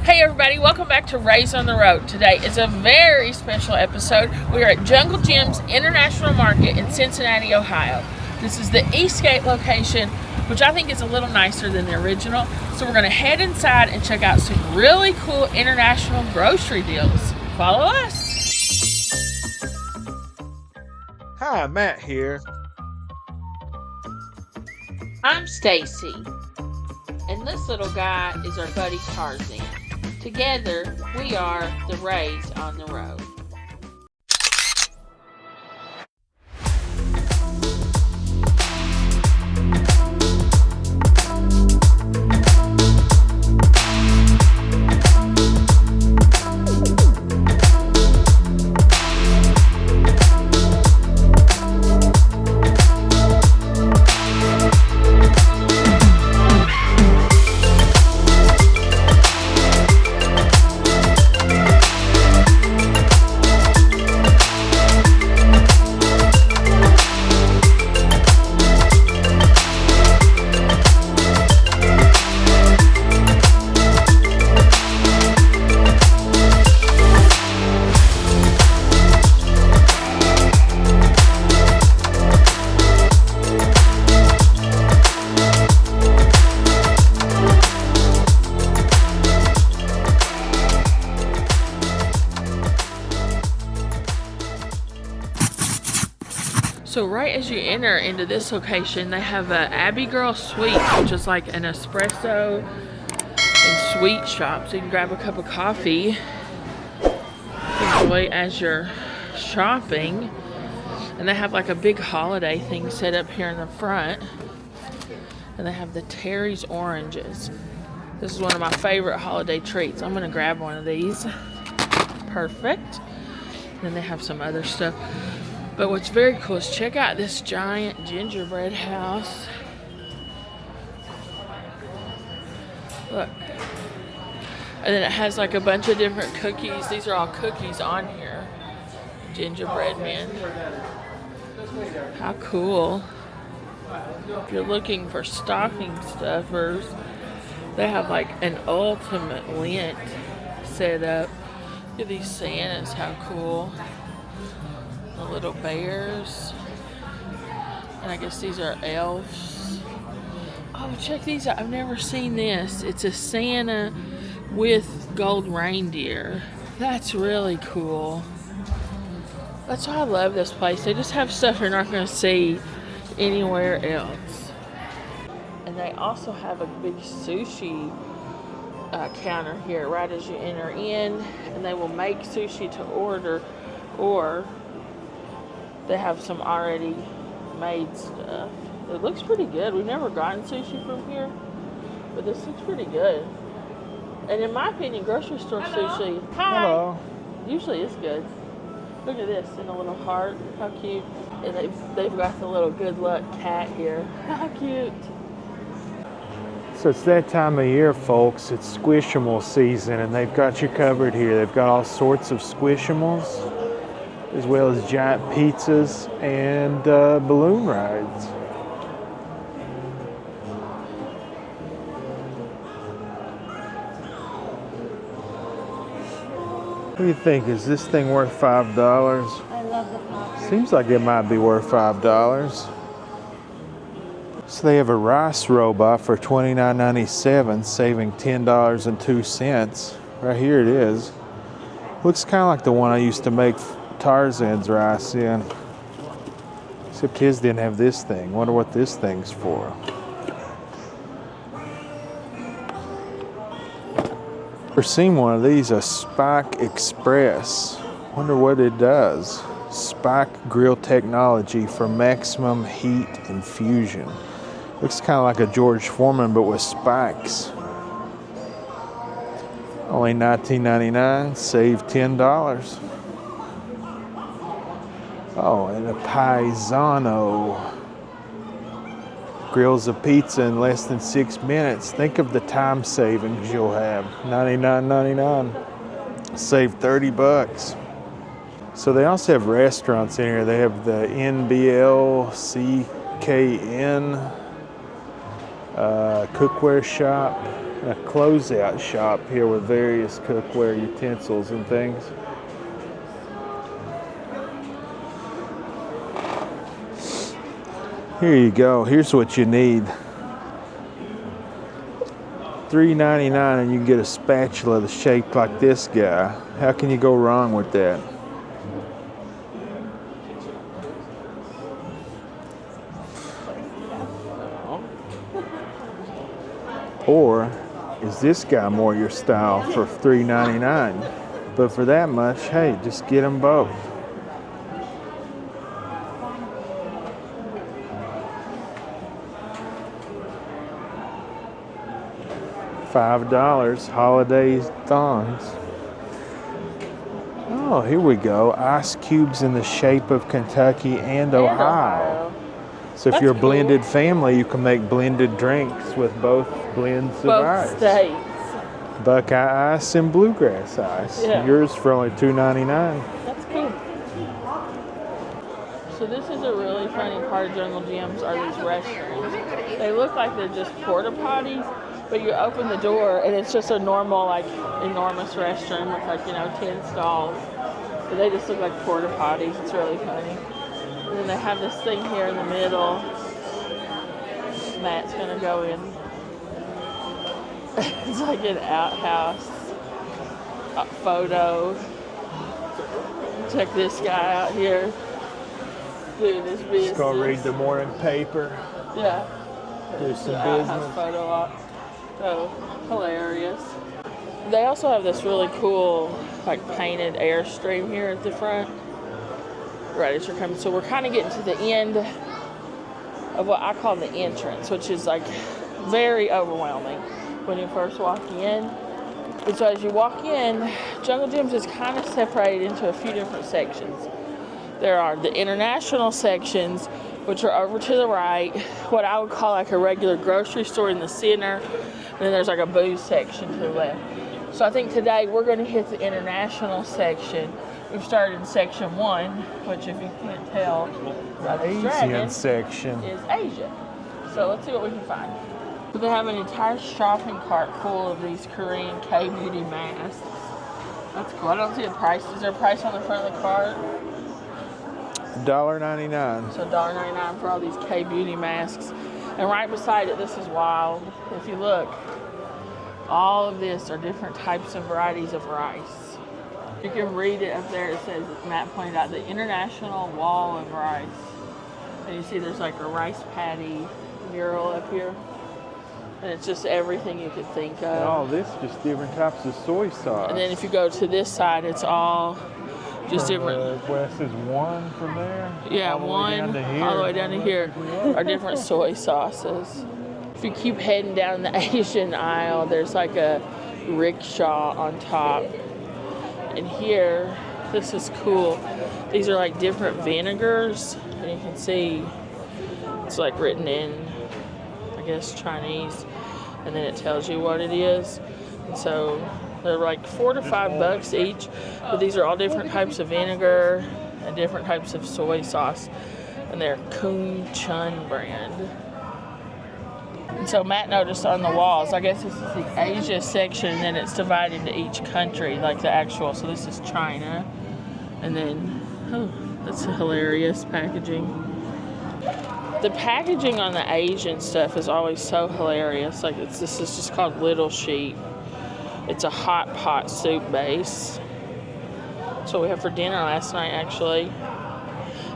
Hey everybody, welcome back to Raised on the Road. Today is a very special episode. We are at Jungle Jim's International Market in Cincinnati, Ohio. This is the Eastgate location, which I think is a little nicer than the original. So we're going to head inside and check out some really cool international grocery deals. Follow us. Hi, Matt here. I'm Stacy, and this little guy is our buddy Tarzan. Together, we are the Raised on the Road. So right as you enter into this location, they have a Abbey Girl Sweets, which is like an espresso and sweet shop. So you can grab a cup of coffee, enjoy as you're shopping. And they have like a big holiday thing set up here in the front. And they have the Terry's oranges. This is one of my favorite holiday treats. I'm gonna grab one of these. Perfect. Then they have some other stuff. But what's very cool is check out this giant gingerbread house. Look. And then it has like a bunch of different cookies. These are all cookies on here. Gingerbread man. How cool. If you're looking for stocking stuffers, they have like an ultimate Lent set up. Look at these Santas, how cool. The little bears. And I guess these are elves. Oh, check these out. I've never seen this. It's a Santa with gold reindeer. That's really cool. That's why I love this place. They just have stuff you're not going to see anywhere else. And they also have a big sushi counter here right as you enter in. And they will make sushi to order, or they have some already made stuff. It looks pretty good. We've never gotten sushi from here, but this looks pretty good. And in my opinion, grocery store sushi, Hello. usually is good. Look at this in a little heart. How cute. And they've got the little good luck cat here. How cute. So it's that time of year, folks. It's Squishable season, and they've got you covered here. They've got all sorts of Squishables, as well as giant pizzas and balloon rides. What do you think? Is this thing worth $5? I love the popcorn. Seems like it might be worth $5. So they have a rice robot for $29.97, saving $10.02. Right here it is. Looks kind of like the one I used to make Tarzan's rice in. Except his didn't have this thing. Wonder what this thing's for. Never seen one of these, a Spike Express. Wonder what it does. Spike grill technology for maximum heat infusion. Looks kind of like a George Foreman, but with spikes. Only $19.99, save $10. Oh, and a Paisano. Grills a pizza in less than 6 minutes. Think of the time savings you'll have. $99.99. Save $30. So they also have restaurants in here. They have the NBLCKN cookware shop. A closeout shop here with various cookware utensils and things. Here you go. Here's what you need. $3.99 and you can get a spatula that's shaped like this guy. How can you go wrong with that? Or is this guy more your style for $3.99? But for that much, hey, just get them both. $5 holiday thongs. Oh, here we go. Ice cubes in the shape of Kentucky and Ohio. So if That's you're a cool. blended family, you can make blended drinks with both blends of Both ice. states. Buckeye ice and bluegrass ice. Yeah. Yours for only $2.99. That's cool. So this is a really funny part of jungle gyms are these restrooms. They look like they're just porta potties, but you open the door and it's just a normal, like, enormous restroom with, like, 10 stalls. But they just look like porta potties. It's really funny. And then they have this thing here in the middle. Matt's gonna go in. It's like an outhouse photo. Check this guy out here doing his business. Just go read the morning paper. Yeah. Do some Outhouse business. photo op. So hilarious. They also have this really cool, like, painted Airstream here at the front. Right as you're coming. So we're kind of getting to the end of what I call the entrance, which is like very overwhelming when you first walk in. And so as you walk in, Jungle Gyms is kind of separated into a few different sections. There are the international sections, which are over to the right, what I would call like a regular grocery store in the center, and then there's like a booze section to the left. So I think today we're going to hit the international section. We've started in section 1, which, if you can't tell, by the Asian dragon, section. is Asia. So let's see what we can find. So they have an entire shopping cart full of these Korean K-beauty masks. That's cool. I don't see a price. Is there a price on the front of the cart? $1.99. So $1.99 for all these K-beauty masks. And right beside it, this is wild. If you look, all of this are different types and varieties of rice. You can read it up there. It says, Matt pointed out, the International Wall of Rice. And you see there's like a rice patty mural up here. And it's just everything you could think of. And all this, just different types of soy sauce. And then if you go to this side, it's all just different. Well, it says one from there. Yeah, all the way one down to here. all the way down to here are different soy sauces. If you keep heading down the Asian aisle, there's like a rickshaw on top. And here, this is cool. These are like different vinegars, and you can see it's like written in, I guess, Chinese, and then it tells you what it is. And so they're like $4 to $5 each, but these are all different types of vinegar and different types of soy sauce, and they're Kun Chun brand. And so Matt noticed on the walls, I guess this is the Asia section, and then it's divided into each country, like the actual. So this is China, and then, oh, that's hilarious packaging. The packaging on the Asian stuff is always so hilarious. Like this is just called Little Sheep. It's a hot pot soup base. That's what we had for dinner last night, actually.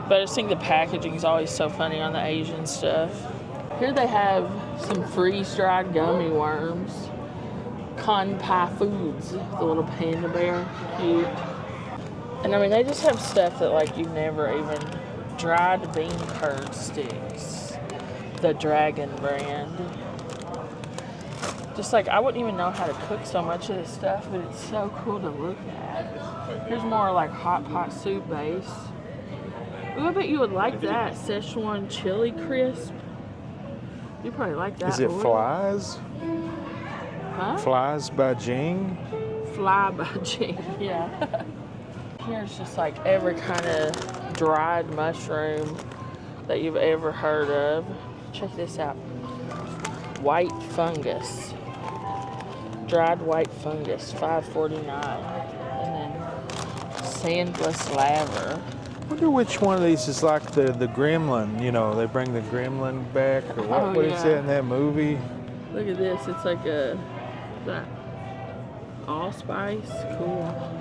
But I just think the packaging is always so funny on the Asian stuff. Here they have some freeze-dried gummy worms. Kanpai Foods, the little panda bear, cute. And I mean, they just have stuff that like you've never even. Dried bean curd sticks, the Dragon brand. Just like, I wouldn't even know how to cook so much of this stuff, but it's so cool to look at. Here's more like hot pot soup base. Ooh, I bet you would like that. Szechuan chili crisp. You probably like that. Is it Oil. Flies? Huh? Flies by Jing? Fly by Jing, yeah. Here's just like every kind of dried mushroom that you've ever heard of. Check this out. White fungus. dried white fungus, $5.49, and then sandless laver. I wonder which one of these is like the gremlin. You know, they bring the gremlin back, or what? Oh, What is yeah. it in that movie? Look at this. It's like that allspice. Cool.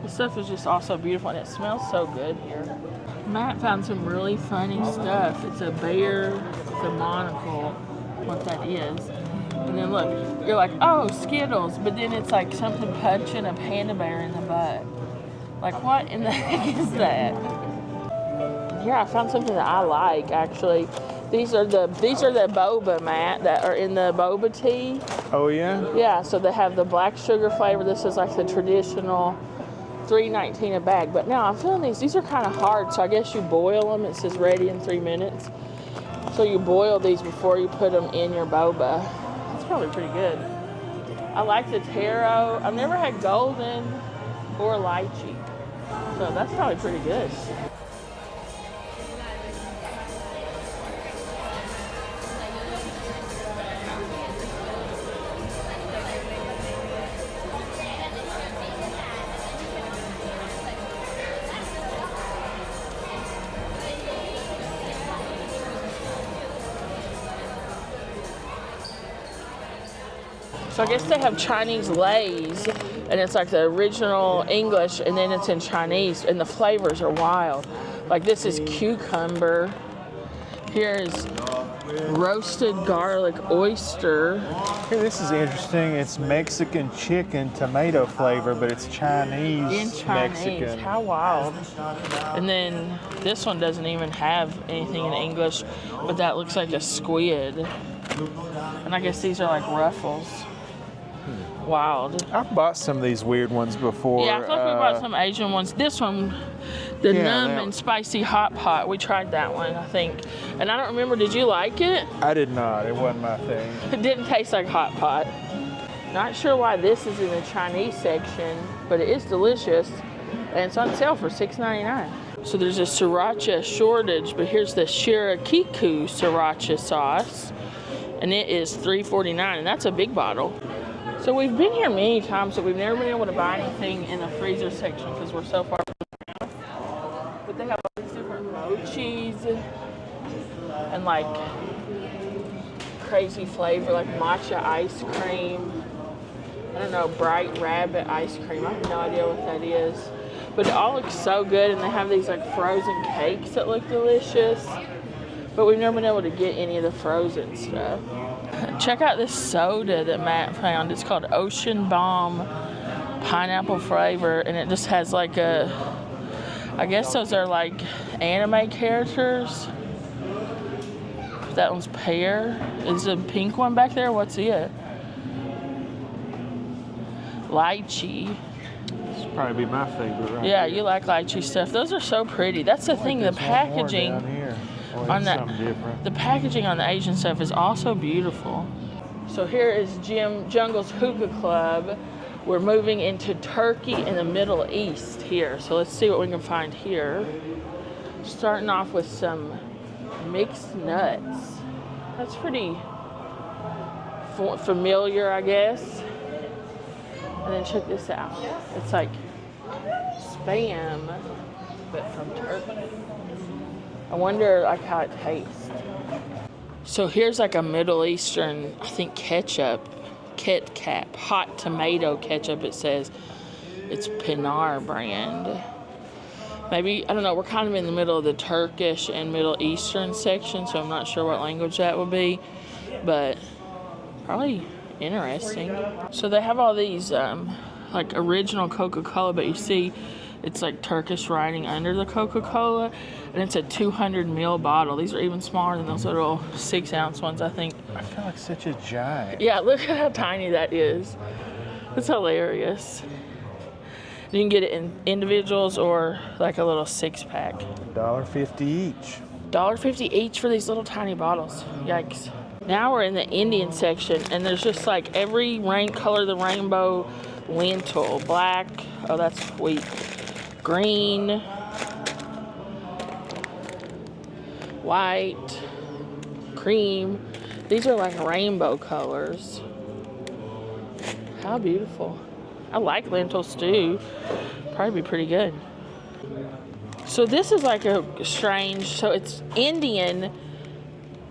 This stuff is just also beautiful, and it smells so good here. Matt found some really funny stuff. It's a bear with a monocle, what that is. And then look, you're like, oh, Skittles, but then it's like something punching a panda bear in the butt. Like, what in the heck is that? Here, I found something that I like, actually. These are the boba, Matt, that are in the boba tea. Oh, yeah? Yeah, so they have the black sugar flavor. This is like the traditional $3.19 a bag. But now I'm feeling these are kind of hard, so I guess you boil them. It says ready in 3 minutes. So you boil these before you put them in your boba. That's probably pretty good. I like the taro. I've never had golden or lychee. So that's probably pretty good. So I guess they have Chinese Lays, and it's like the original English, and then it's in Chinese, and the flavors are wild. Like this is cucumber. Here's roasted garlic oyster. Here, this is interesting. It's Mexican chicken tomato flavor, but it's Chinese, In Chinese. Mexican. How wild. And then this one doesn't even have anything in English, but that looks like a squid. And I guess these are like ruffles. Wild. I've bought some of these weird ones before. Yeah, I thought we bought some Asian ones. This one, the numb and spicy hot pot, we tried that one, I think. And I don't remember, did you like it? I did not. It wasn't my thing. It didn't taste like hot pot. Not sure why this is in the Chinese section, but it is delicious. And it's on sale for $6.99. So there's a sriracha shortage, but here's the shirakiku sriracha sauce. And it is $3.49, and that's a big bottle. So we've been here many times, but we've never been able to buy anything in the freezer section because we're so far from the house. But they have all these different mochis and like crazy flavor, like matcha ice cream. I don't know, bright rabbit ice cream. I have no idea what that is. But it all looks so good, and they have these like frozen cakes that look delicious. But we've never been able to get any of the frozen stuff. Check out this soda that Matt found. It's called Ocean Bomb pineapple flavor, and it just has like I guess those are like anime characters. That one's pear. Is the pink one back there? What's it? Lychee. This would probably be my favorite, right? Yeah, you like lychee stuff. Those are so pretty. That's the thing. The packaging on the packaging on the Asian stuff is also beautiful. So here is Jim Jungle's Hookah Club. We're moving into Turkey and the Middle East here. So let's see what we can find here. Starting off with some mixed nuts. That's pretty familiar, I guess. And then check this out. It's like Spam, but from Turkey. I wonder like how it tastes. So here's like a Middle Eastern, I think ketchup, Ketchup, hot tomato ketchup. It says it's Pinar brand. Maybe, I don't know, we're kind of in the middle of the Turkish and Middle Eastern section, so I'm not sure what language that would be, but probably interesting. So they have all these like original Coca-Cola, but you see it's like Turkish writing under the Coca-Cola, and it's a 200 ml bottle. These are even smaller than those little 6-ounce ones, I think. I feel like such a giant. Yeah, look at how tiny that is. It's hilarious. You can get it in individuals or like a little 6-pack. $1.50 each. $1.50 each for these little tiny bottles. Yikes. Now we're in the Indian section, and there's just like every color of the rainbow lentil. Black, oh that's wheat. Green, white, cream. These are like rainbow colors. How beautiful. I like lentil stew. Probably be pretty good. So this is like a strange, so it's Indian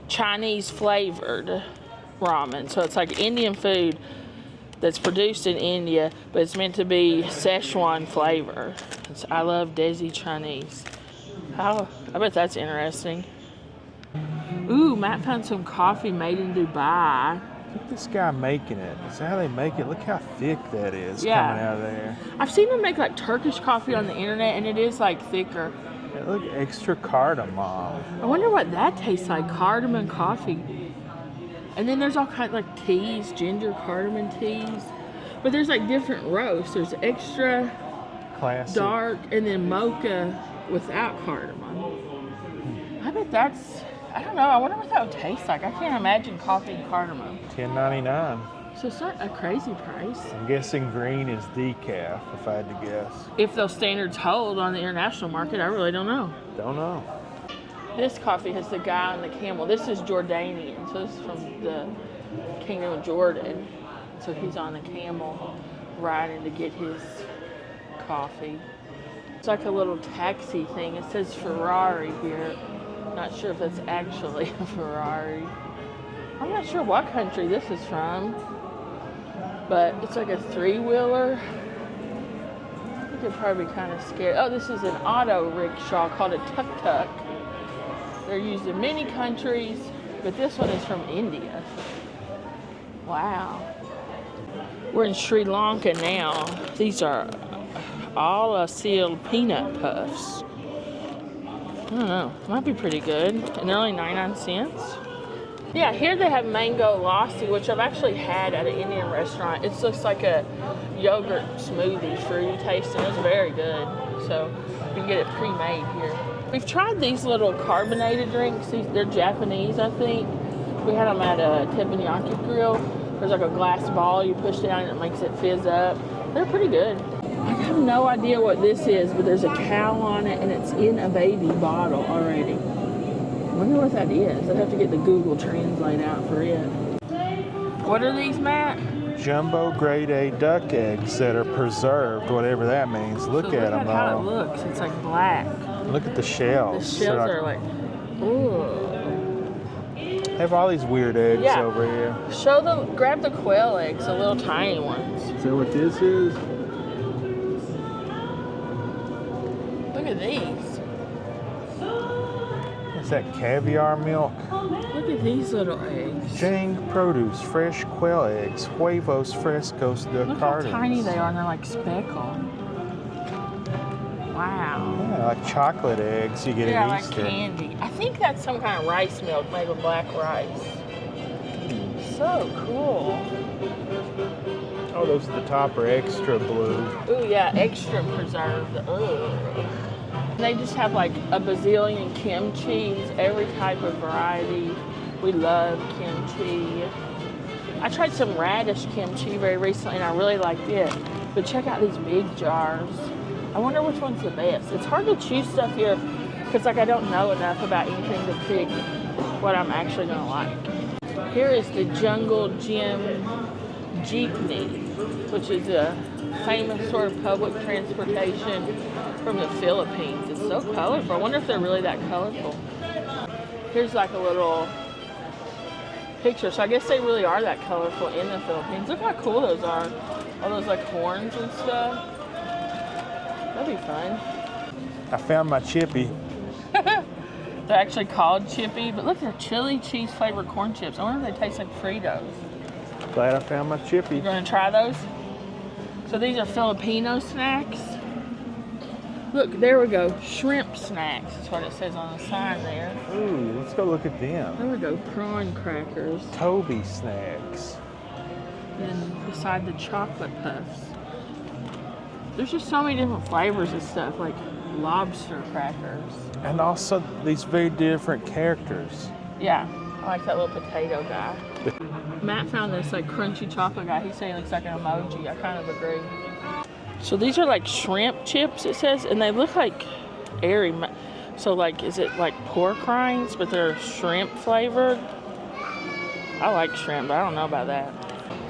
Chinese flavored ramen. So it's like Indian food that's produced in India, but it's meant to be Szechuan flavor. I love Desi Chinese. I bet that's interesting. Ooh, Matt found some coffee made in Dubai. Look at this guy making it. Is that how they make it? Look how thick that is Yeah. coming out of there. I've seen them make like Turkish coffee on the internet, and it is like thicker. Yeah, look, extra cardamom. I wonder what that tastes like, cardamom coffee. And then there's all kinds like teas, ginger cardamom teas. But there's like different roasts. There's extra Classic. dark and then mocha without cardamom. I bet that's, I don't know, I wonder what that would taste like. I can't imagine coffee and cardamom. $10.99. So it's not a crazy price. I'm guessing green is decaf, if I had to guess. If those standards hold on the international market, I really don't know. Don't know. This coffee has the guy on the camel. This is Jordanian, so this is from the Kingdom of Jordan. So he's on the camel riding to get his coffee. It's like a little taxi thing. It says Ferrari here. Not sure if that's actually a Ferrari. I'm not sure what country this is from, but it's like a three-wheeler. I think it'd probably be kind of scary. Oh, this is an auto rickshaw called a tuk-tuk. They're used in many countries, but this one is from India. Wow. We're in Sri Lanka now. These are all sealed peanut puffs. I don't know. Might be pretty good. And they're only 99 cents. Yeah, here they have mango lassi, which I've actually had at an Indian restaurant. It's just like a yogurt smoothie, fruity tasting. It's very good. So you can get it pre-made here. We've tried these little carbonated drinks. They're Japanese, I think. We had them at a teppanyaki grill. There's like a glass ball you push down and it makes it fizz up. They're pretty good. I have no idea what this is, but there's a cow on it and it's in a baby bottle already. I wonder what that is. I'd have to get the Google Translate out for it. What are these, Matt? Jumbo grade A duck eggs that are preserved, whatever that means. Look So at them Look at how it though. looks. It's like black. Look at the The shells. shells are like, ooh. They have all these weird eggs Yeah. over here. Grab the quail eggs, the little tiny ones. Is that what this is? Look at these. Is that caviar milk? Look at these little eggs. Jang Produce, fresh quail eggs, huevos frescos de Look how carnes. tiny they are, and they're like speckled. Wow. Yeah, like chocolate eggs you get Yeah, at like Easter. candy. I think that's some kind of rice milk made with black rice. So cool. Oh, those at the top are extra blue. Ooh, yeah, extra preserved. Ugh. They just have like a bazillion kimchis, every type of variety. We love kimchi. I tried some radish kimchi very recently and I really liked it. But check out these big jars. I wonder which one's the best. It's hard to choose stuff here because like I don't know enough about anything to pick what I'm actually gonna like. Here is the Jungle Gym Jeepney, which is a famous sort of public transportation from the Philippines. It's so colorful. I wonder if they're really that colorful. Here's like a little picture. So I guess they really are that colorful in the Philippines. Look how cool those are. All those like horns and stuff. That'd be fun. I found my chippy. They're actually called Chippy, but look, they're chili cheese flavored corn chips. I wonder if they taste like Fritos. Glad I found my chippy. You gonna try those? So these are Filipino snacks. Look, there we go. Shrimp snacks is what it says on the sign there. Ooh, let's go look at them. There we go. Prawn crackers. Toby snacks. And beside the chocolate puffs. There's just so many different flavors and stuff, like lobster crackers. And also these very different characters. Yeah, I like that little potato guy. Matt found this like crunchy chocolate guy. He said he looks like an emoji. I kind of agree. So these are like shrimp chips, it says, and they look like airy. So like, is it like pork rinds, but they're shrimp flavored? I like shrimp, but I don't know about that.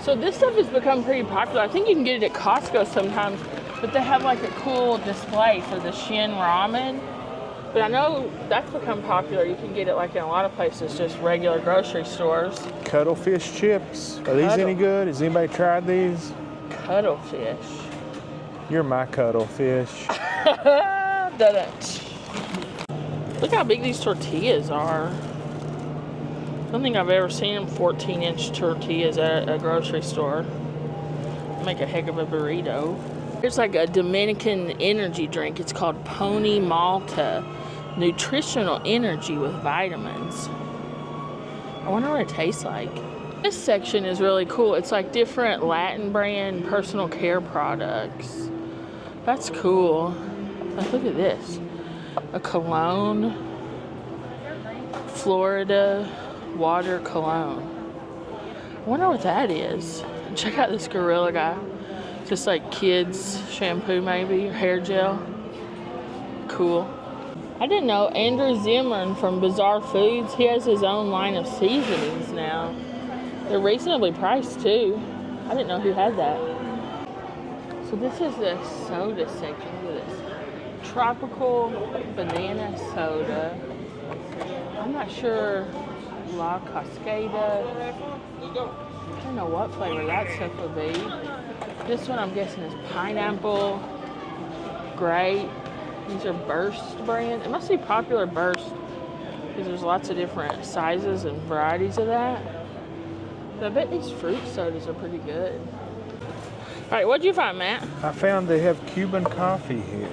So this stuff has become pretty popular. I think you can get it at Costco sometimes, but they have like a cool display for the Shin ramen. But I know that's become popular. You can get it like in a lot of places, just regular grocery stores. Cuttlefish chips. Are these any good? Has anybody tried these? Cuttlefish. You're my cuttlefish. Look how big these tortillas are. I don't think I've ever seen them 14-inch tortillas at a grocery store. Make a heck of a burrito. Here's like a Dominican energy drink. It's called Pony Malta. Nutritional energy with vitamins. I wonder what it tastes like. This section is really cool. It's like different Latin brand personal care products. That's cool. Like, look at this. A cologne. Florida water cologne. I wonder what that is. And check out this Gorilla guy. Just like kids shampoo maybe, or hair gel. Cool. I didn't know Andrew Zimmern from Bizarre Foods, he has his own line of seasonings now. They're reasonably priced too. I didn't know who had that. So this is the soda section. Look at this. Tropical banana soda. I'm not sure. La Cascada. I don't know what flavor that stuff would be. This one I'm guessing is pineapple. Grape. These are Burst brand. It must be popular Burst because there's lots of different sizes and varieties of that. But I bet these fruit sodas are pretty good. All right, what'd you find, Matt? I found they have Cuban coffee here.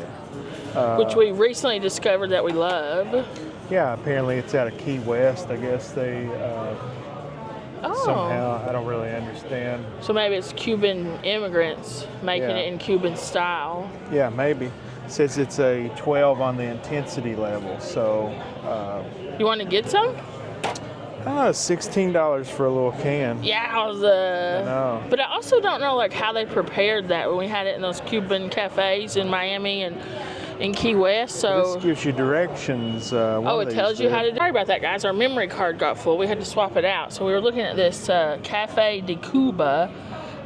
Which we recently discovered that we love. Yeah, apparently it's out of Key West. I guess they somehow, I don't really understand. So maybe it's Cuban immigrants making it in Cuban style. Yeah, maybe. It says it's a 12 on the intensity level, so... You want to get some? $16 for a little can. Yeah, I know. But I also don't know like how they prepared that when we had it in those Cuban cafes in Miami and in Key West. So this gives you directions. it tells you how to do. Sorry about that, guys. Our memory card got full. We had to swap it out. So we were looking at this Cafe de Cuba,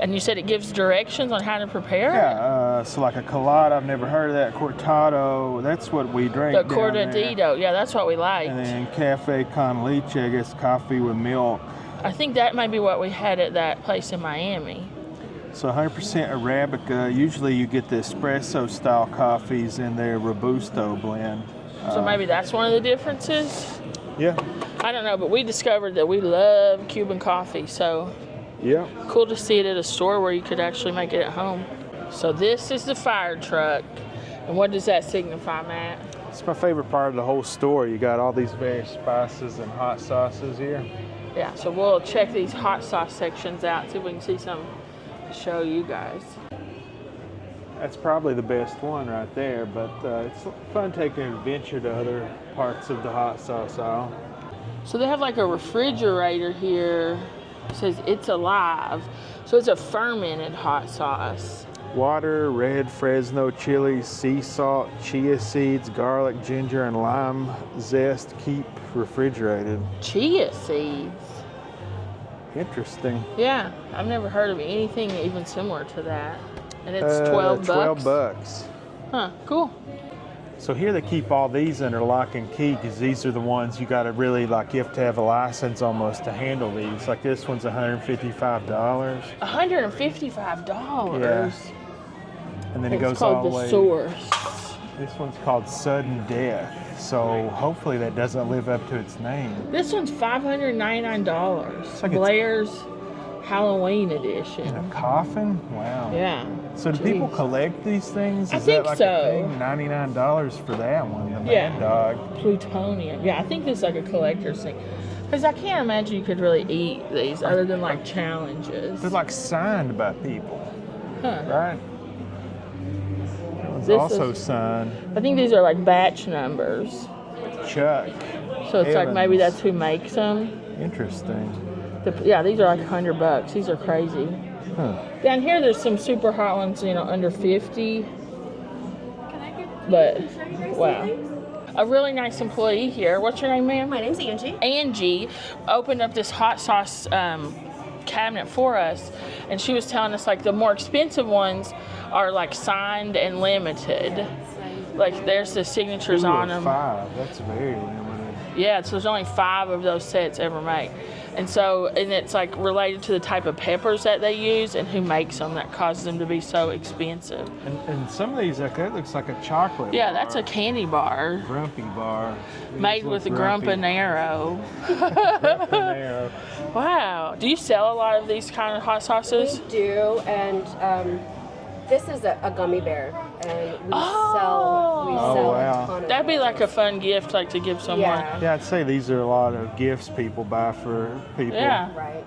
and you said it gives directions on how to prepare it? Yeah, so like a colada, I've never heard of that. Cortado, that's what we drink. The Cortadito, yeah, that's what we like. And then Cafe con leche, I guess coffee with milk. I think that might be what we had at that place in Miami. So 100% Arabica. Usually you get the espresso style coffees in their Robusto blend. So maybe that's one of the differences? Yeah. I don't know, but we discovered that we love Cuban coffee, so yeah, cool to see it at a store where you could actually make it at home. So this is the fire truck. And what does that signify, Matt? It's my favorite part of the whole store. You got all these various spices and hot sauces here. Yeah, so we'll check these hot sauce sections out, see if we can see some to show you guys. That's probably the best one right there, but it's fun taking an adventure to other parts of the hot sauce aisle. So they have like a refrigerator here. It says it's alive. So it's a fermented hot sauce. Water, red Fresno chili, sea salt, chia seeds, garlic, ginger, and lime zest keep refrigerated. Chia seeds? Interesting. Yeah, I've never heard of anything even similar to that. And it's 12 bucks? 12 bucks. Huh, cool. So here they keep all these under lock and key because these are the ones you got to really, like, you have to have a license almost to handle these. Like this one's $155. $155? Yeah. And then it goes called all the way. the Source. This one's called Sudden Death. So hopefully that doesn't live up to its name. This one's $599. like Blair's Halloween edition. In a coffin? Wow. Yeah. So do people collect these things? I Is think that like so. a thing? $99 for that one, the Mad Dog. Plutonium. Yeah, I think this is like a collector's thing. Because I can't imagine you could really eat these other than like challenges. They're like signed by people, Huh. right? That one's This also is- signed. I think these are like batch numbers. Chuck. So it's like maybe Evans. that's who makes them. Interesting. Yeah, these are like $100. These are crazy. Huh. Down here, there's some super hot ones, under 50. But wow, a really nice employee here. What's your name, ma'am? My name's Angie. Angie opened up this hot sauce cabinet for us, and she was telling us like the more expensive ones are like signed and limited. Like there's the signatures on them. 5. That's very limited. Yeah, so there's only 5 of those sets ever made. And so, and it's like related to the type of peppers that they use and who makes them that causes them to be so expensive. And some of these, like, that looks like a chocolate Yeah, bar. that's a candy bar. Grumpy bar. Made with a Grumpanero. Grumpanero. Wow. Do you sell a lot of these kind of hot sauces? We do, and this is a gummy bear, and we Oh. sell wow. a ton of That'd be those. like a fun gift, like to give someone. Yeah. Yeah, I'd say these are a lot of gifts people buy for people. Yeah. Right.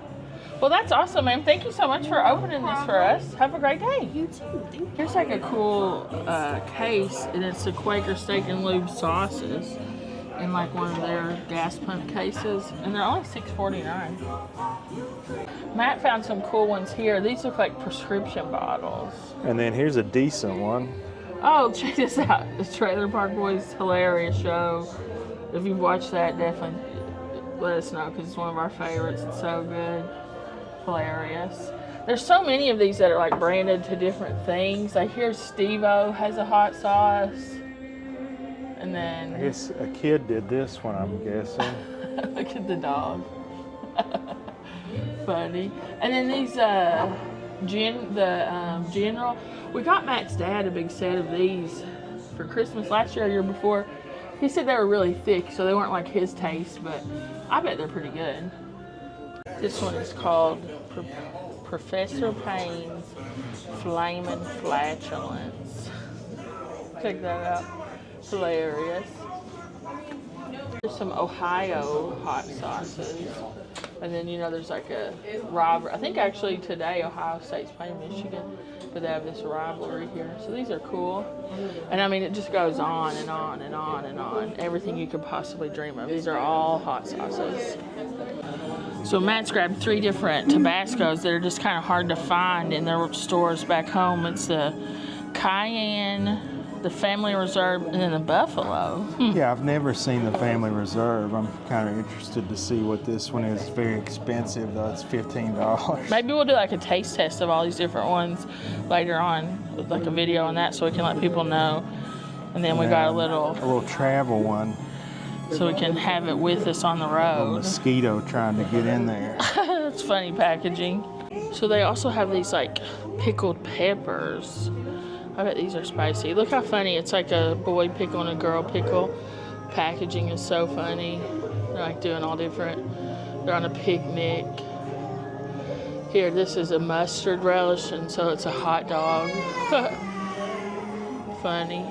Well, that's awesome, ma'am. Thank you so much for opening this for us. Have a great day. You too. Thank you. Here's like a cool case, and it's the Quaker Steak and Lube sauces in like one of their gas pump cases, and they're only $6.49. Matt found some cool ones here. These look like prescription bottles. And then here's a decent one. Oh, check this out. The Trailer Park Boys hilarious show. If you've watched that, definitely let us know because it's one of our favorites. It's so good. Hilarious. There's so many of these that are like branded to different things. Like here's Steve-O has a hot sauce. And I then guess a kid did this one, I'm guessing. look at the dog. Funny. And then these General. We got Matt's dad a big set of these for Christmas last year or year before. He said they were really thick, so they weren't like his taste, but I bet they're pretty good. This one is called Professor Payne's Flamin' Flatulence. Check that out. It's hilarious. There's some Ohio hot sauces. And then, you know, there's like a rivalry. I think actually today Ohio State's playing Michigan, but they have this rivalry here. So these are cool. And I mean, it just goes on and on and on and on. Everything you could possibly dream of. These are all hot sauces. So Matt's grabbed 3 different Tabascos that are just kind of hard to find in their stores back home. It's the Cayenne, the Family Reserve, and then the Buffalo. Yeah, I've never seen the Family Reserve. I'm kind of interested to see what this one is. It's very expensive, though. It's $15. Maybe we'll do like a taste test of all these different ones later on, with like a video on that so we can let people know. And then we got a little travel one. so we can have it with us on the A road. mosquito trying to get in there. That's funny packaging. So they also have these like pickled peppers. I bet these are spicy. Look how funny. It's like a boy pickle and a girl pickle. Packaging is so funny. They're like doing all different. They're on a picnic. Here, this is a mustard relish, and so it's a hot dog. Funny.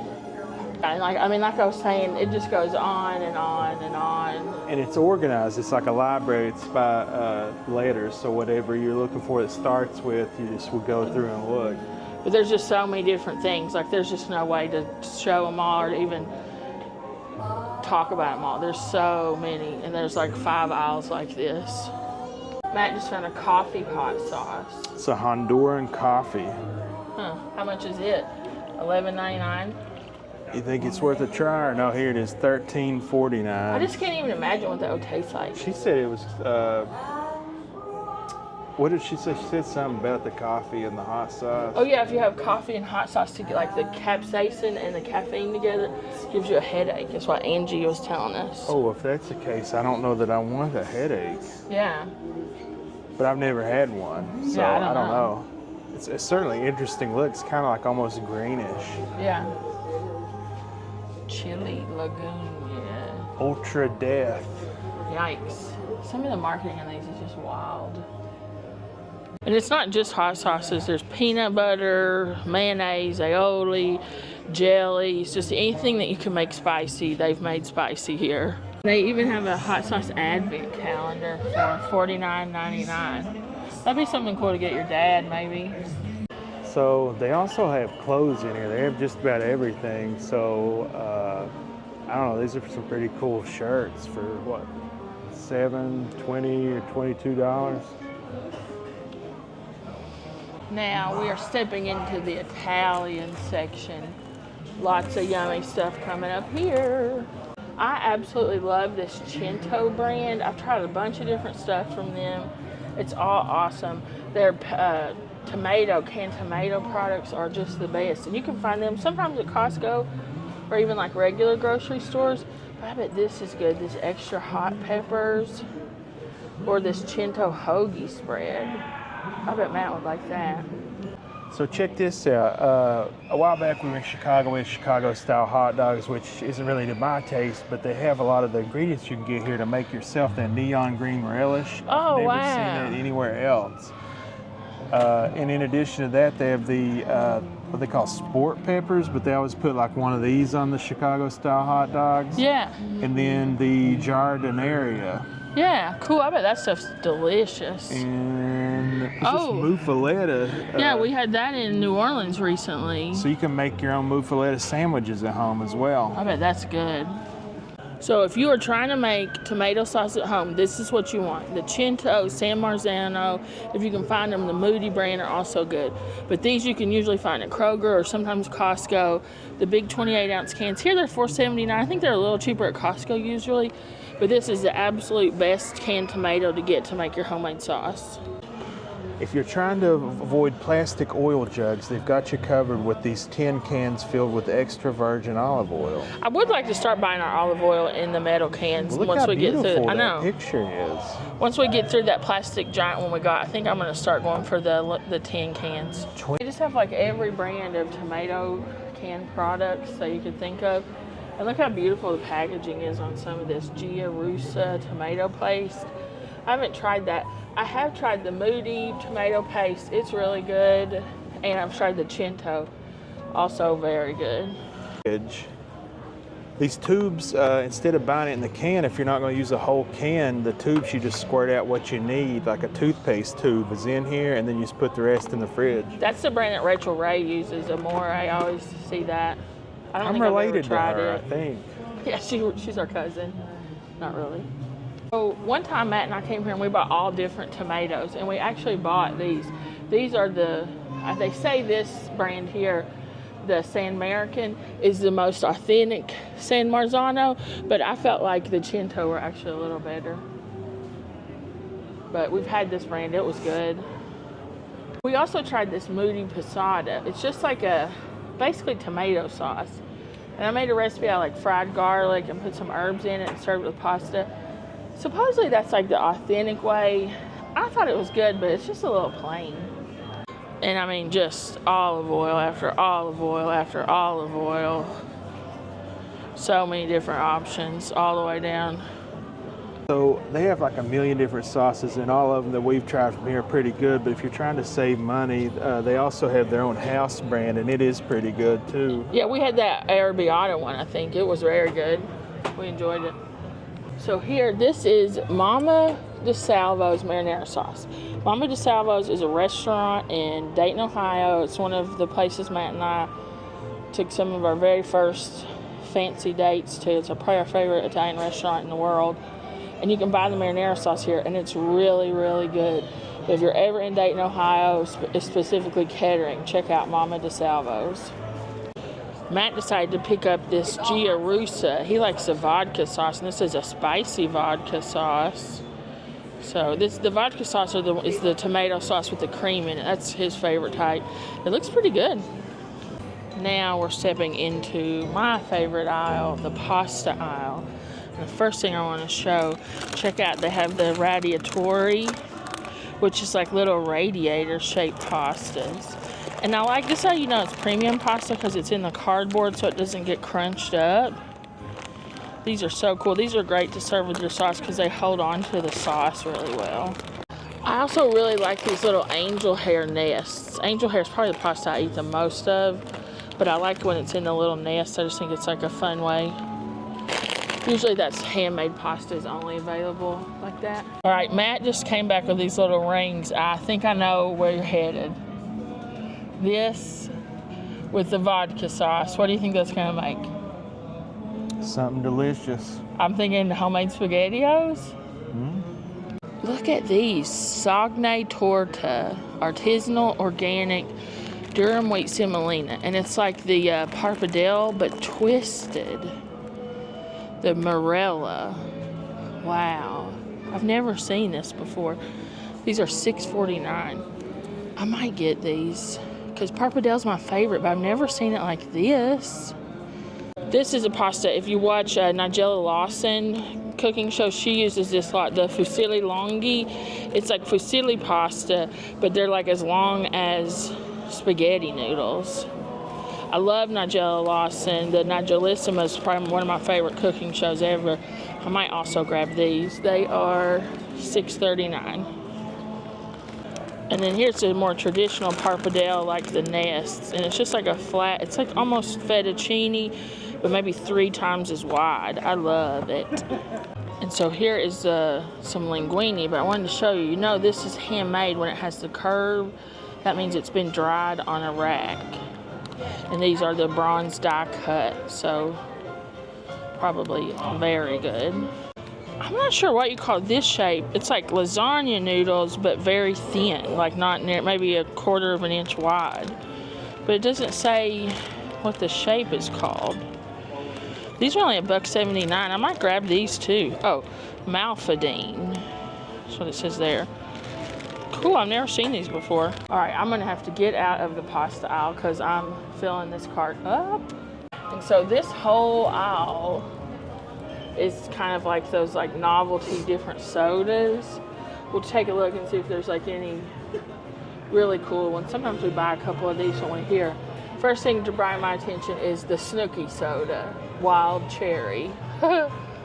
And like I was saying, it just goes on and on and on. And it's organized. It's like a library. It's by letters. So whatever you're looking for, it starts with, you just would go through and look. But there's just so many different things. Like there's just no way to show them all or to even talk about them all. There's so many, and there's like 5 aisles like this. Matt just found a coffee hot sauce. It's a Honduran coffee. Huh? How much is it? $11.99. You think it's worth a try? Or no, here it is, $13.49. I just can't even imagine what that would taste like. She said it was, what did she say? She said something about the coffee and the hot sauce. Oh yeah, if you have coffee and hot sauce to get like the capsaicin and the caffeine together, it gives you a headache. That's what Angie was telling us. Oh, if that's the case, I don't know that I want a headache. Yeah. But I've never had one, so Yeah, I don't know. It's certainly interesting look. It's kind of like almost greenish. Yeah. Chili Lagoon, yeah. Ultra Death. Yikes. Some of the marketing on these is just wild. And it's not just hot sauces. There's peanut butter, mayonnaise, aioli, jellies, just anything that you can make spicy, they've made spicy here. They even have a hot sauce advent calendar for $49.99. That'd be something cool to get your dad, maybe. So they also have clothes in here. They have just about everything. So I don't know. These are some pretty cool shirts for what, $7, $20, or $22. Now we are stepping into the Italian section. Lots of yummy stuff coming up here. I absolutely love this Cento brand. I've tried a bunch of different stuff from them. It's all awesome. Their canned tomato products are just the best. And you can find them sometimes at Costco or even like regular grocery stores. But I bet this is good. This extra hot peppers or this Chinto hoagie spread. I bet Matt would like that. So check this out. A while back we were in Chicago with Chicago-style hot dogs, which isn't really to my taste, but they have a lot of the ingredients you can get here to make yourself that neon green relish. Oh, Never wow. seen it anywhere else. And in addition to that, they have the what they call sport peppers, but they always put like one of these on the Chicago-style hot dogs. Yeah. And then the giardiniera. Yeah, cool. I bet that stuff's delicious. And it's just Oh. muffaletta. Yeah, we had that in New Orleans recently. So you can make your own muffaletta sandwiches at home as well. I bet that's good. So if you are trying to make tomato sauce at home, this is what you want. The Chinto, San Marzano, if you can find them, the Moody brand are also good. But these you can usually find at Kroger or sometimes Costco. The big 28-ounce cans. Here they're $4.79. I think they're a little cheaper at Costco usually. But this is the absolute best canned tomato to get to make your homemade sauce. If you're trying to avoid plastic oil jugs, they've got you covered with these tin cans filled with extra virgin olive oil. I would like to start buying our olive oil in the metal cans Look once how we get through. beautiful I know. that picture is. Once we get through that plastic giant one we got, I think I'm going to start going for the tin cans. They just have like every brand of tomato canned products that you could think of. And look how beautiful the packaging is on some of this Gia Russa tomato paste. I haven't tried that. I have tried the Moody tomato paste. It's really good. And I've tried the Chinto. Also very good. These tubes, instead of buying it in the can, if you're not going to use a whole can, the tubes you just squirt out what you need, like a toothpaste tube is in here, and then you just put the rest in the fridge. That's the brand that Rachel Ray uses, Amore. I always see that. I don't I'm think I've ever related to tried her, it. I think. Yeah, she's our cousin. Not really. So one time Matt and I came here and we bought all different tomatoes, and we actually bought these. These are they say this brand here, the San American, is the most authentic San Marzano, but I felt like the Chinto were actually a little better. But we've had this brand, it was good. We also tried this Moody Passata. It's just like basically tomato sauce. And I made a recipe out of like fried garlic and put some herbs in it and served it with pasta. Supposedly that's like the authentic way. I thought it was good, but it's just a little plain. And I mean, just olive oil after olive oil after olive oil. So many different options all the way down. So they have like a million different sauces, and all of them that we've tried from here are pretty good. But if you're trying to save money, they also have their own house brand, and it is pretty good too. Yeah, we had that arrabbiata one, I think. It was very good. We enjoyed it. So here, this is Mama DeSalvo's marinara sauce. Mama DeSalvo's is a restaurant in Dayton, Ohio. It's one of the places Matt and I took some of our very first fancy dates to. It's probably our favorite Italian restaurant in the world. And you can buy the marinara sauce here, and it's really, really good. If you're ever in Dayton, Ohio, specifically Kettering, check out Mama DeSalvo's. Matt decided to pick up this Gia Russa. He likes the vodka sauce, and this is a spicy vodka sauce. So the vodka sauce is the tomato sauce with the cream in it. That's his favorite type. It looks pretty good. Now we're stepping into my favorite aisle, the pasta aisle. And the first thing I want to show, check out, they have the radiatori, which is like little radiator-shaped pastas. And I like this, how you know it's premium pasta, because it's in the cardboard so it doesn't get crunched up. These are so cool. These are great to serve with your sauce because they hold on to the sauce really well. I also really like these little angel hair nests. Angel hair is probably the pasta I eat the most of, but I like when it's in the little nest. I just think it's like a fun way. Usually that's handmade pasta is only available like that. All right, Matt just came back with these little rings. I think I know where you're headed. This with the vodka sauce. What do you think that's gonna make? Something delicious. I'm thinking homemade SpaghettiOs. Look at these. Sagne torta. Artisanal, organic, durum wheat semolina. And it's like the pappardelle, but twisted. The morella. Wow. I've never seen this before. These are $6.49. I might get these because pappardell's my favorite, but I've never seen it like this. This is a pasta. If you watch Nigella Lawson cooking show, she uses this lot, the fusilli longhi. It's like fusilli pasta, but they're like as long as spaghetti noodles. I love Nigella Lawson. The Nigellissima is probably one of my favorite cooking shows ever. I might also grab these. They are $6.39. And then here's a more traditional pappardelle, like the nests. And it's just like a flat, it's like almost fettuccine, but maybe 3 times as wide. I love it. And so here is some linguine, but I wanted to show you, this is handmade when it has the curve. That means it's been dried on a rack. And these are the bronze die cut, so probably very good. I'm not sure what you call this shape. It's like lasagna noodles, but very thin, like not near, maybe 1/4 of an inch wide. But it doesn't say what the shape is called. These are only $1.79. I might grab these too. Oh, Malfadine. That's what it says there. Cool, I've never seen these before. All right, I'm gonna have to get out of the pasta aisle because I'm filling this cart up. And so this whole aisle is kind of like those like novelty different sodas. We'll take a look and see if there's like any really cool ones. Sometimes we buy a couple of these when we're here. First thing to bring my attention is the Snooki soda, wild cherry.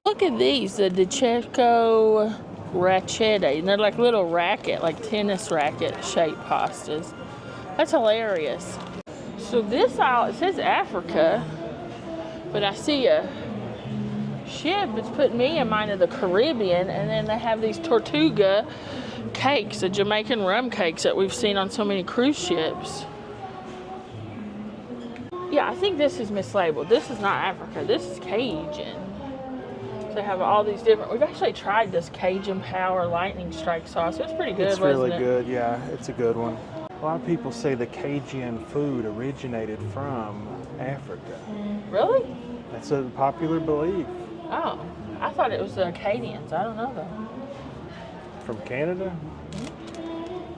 Look at these, the DeCecco Racchette, and they're like little racket, like tennis racket shaped pastas. That's hilarious. So this aisle, it says Africa, but I see a ship. It's putting me in mind of the Caribbean, and then they have these Tortuga cakes, the Jamaican rum cakes that we've seen on so many cruise ships. Yeah, I think this is mislabeled. This is not Africa. This is Cajun. So they have all these different. We've actually tried this Cajun Power Lightning Strike sauce. It's pretty good, It's wasn't really it? good, yeah. It's a good one. A lot of people say the Cajun food originated from Africa. Really? That's a popular belief. Oh, I thought it was the Acadians. I don't know though. From Canada?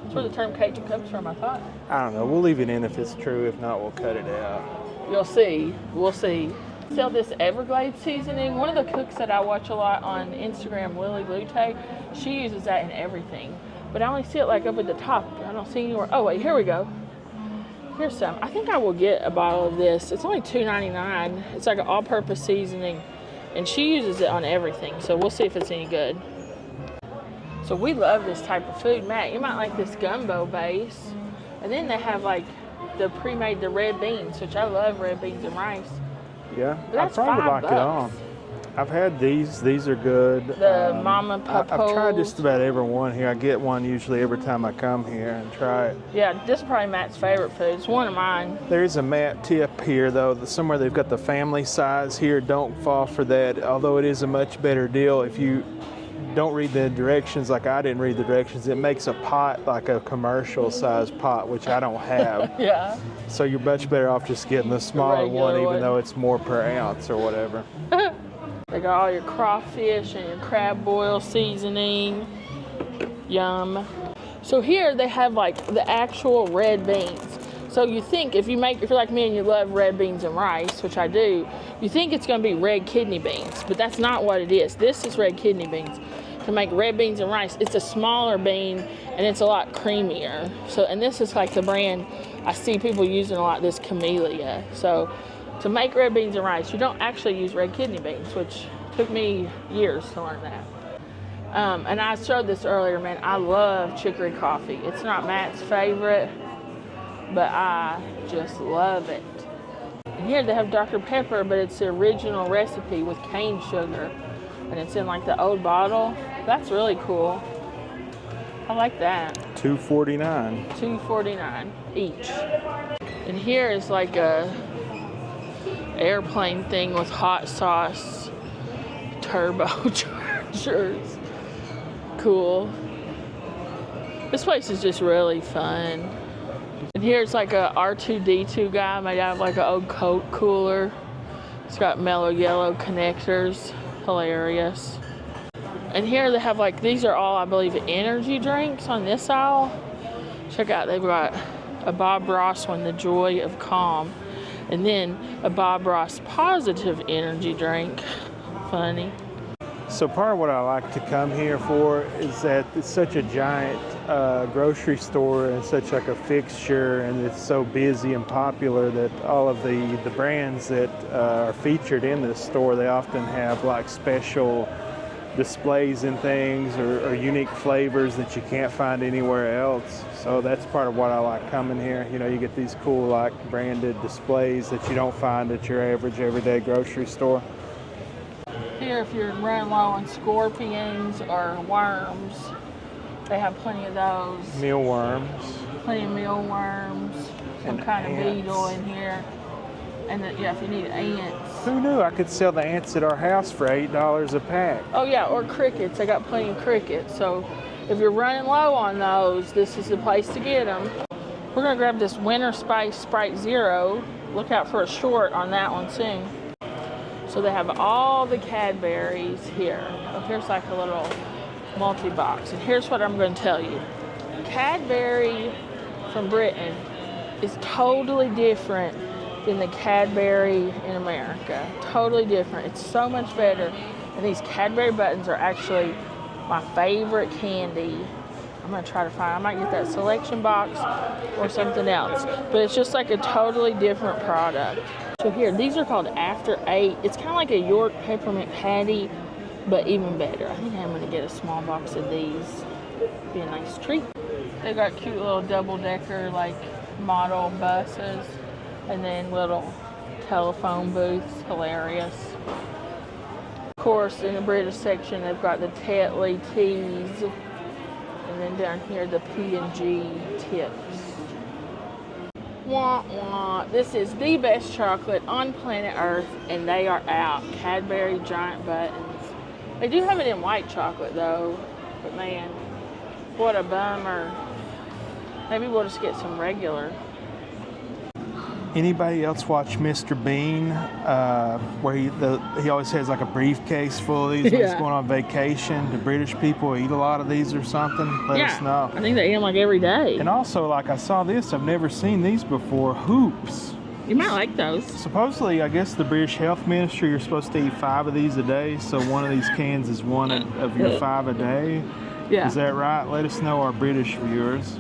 That's where the term Cajun comes from, I thought. I don't know. We'll leave it in if it's true. If not, we'll cut it out. You'll see. We'll see. Sell this Everglades seasoning. One of the cooks that I watch a lot on Instagram, Lily Lute, she uses that in everything. But I only see it like up at the top. I don't see anywhere. Oh wait, here we go. Here's some. I think I will get a bottle of this. It's only $2.99. It's like an all-purpose seasoning, and she uses it on everything. So we'll see if it's any good. So we love this type of food. Matt, you might like this gumbo base. And then they have like the pre-made, the red beans, which I love red beans and rice. Yeah, But that's I probably like $5. it all. I've had these. These are good. The Mama Papos. I've tried just about every one here. I get one usually every time I come here and try it. Yeah, this is probably Matt's favorite food. It's one of mine. There is a Matt tip here, though. Somewhere they've got the family size here. Don't fall for that. Although it is a much better deal if you don't read the directions like I didn't read the directions. It makes a pot like a commercial size pot, which I don't have. Yeah. So you're much better off just getting the smaller one, regular even one. though it's more per ounce or whatever. They got all your crawfish and your crab boil seasoning. Yum. So here they have like the actual red beans. So you think if you're like me and you love red beans and rice, which I do, you think it's going to be red kidney beans, but that's not what it is. This is red kidney beans. To make red beans and rice, it's a smaller bean and it's a lot creamier. So, and this is like the brand I see people using a lot, this Camellia. So to make red beans and rice, you don't actually use red kidney beans, which took me years to learn that. And I showed this earlier, man, I love chicory coffee. It's not Matt's favorite, but I just love it. And here they have Dr. Pepper, but it's the original recipe with cane sugar. And it's in like the old bottle. That's really cool. I like that. $2.49. $2.49 each. And here is like a airplane thing with hot sauce turbochargers. Cool. This place is just really fun. And here's like a R2-D2 guy made out of like an old Coke cooler. It's got mellow yellow connectors. Hilarious. And here they have like, these are all, I believe, energy drinks on this aisle. Check out, they've got a Bob Ross one, the Joy of Calm. And then a Bob Ross Positive energy drink. Funny. So part of what I like to come here for is that it's such a giant grocery store and such like a fixture, and it's so busy and popular that all of the brands that are featured in this store, they often have like special displays and things or unique flavors that you can't find anywhere else. So that's part of what I like coming here. You know, you get these cool like branded displays that you don't find at your average everyday grocery store. Here, if you're running low on scorpions or worms, they have plenty of those. Mealworms. Plenty of mealworms, some And kind ants. of beetle in here. And then, yeah, if you need ants. Who knew I could sell the ants at our house for $8 a pack? Oh yeah, or crickets. I got plenty of crickets. So if you're running low on those, this is the place to get them. We're gonna grab this Winter Spice Sprite Zero. Look out for a short on that one soon. So they have all the Cadberries here. Oh, here's like a little multi-box. And here's what I'm going to tell you. Cadbury from Britain is totally different than the Cadbury in America. Totally different. It's so much better. And these Cadbury buttons are actually my favorite candy. I'm going to try to find, I might get that selection box or something else. But it's just like a totally different product. So here, these are called After 8. It's kind of like a York peppermint patty, but even better. I think I'm going to get a small box of these. Be a nice treat. They got cute little double-decker like model buses, and then little telephone booths. Hilarious. Of course, in the British section, they've got the Tetley teas, and then down here the P&G tips. Wah, wah. This is the best chocolate on planet Earth, and they are out. Cadbury Giant Buttons. They do have it in white chocolate though, but man, what a bummer. Maybe we'll just get some regular. Anybody else watch Mr. Bean, where he always has like a briefcase full of these when he's Yeah. going on vacation? Do British people eat a lot of these or something? Let us know. I think they eat them like every day. And also, like I saw this, I've never seen these before, hoops. You might like those. Supposedly, I guess the British Health Ministry, you're supposed to eat 5 of these a day, so one of these cans is one of your 5 a day. Yeah. Is that right? Let us know, our British viewers.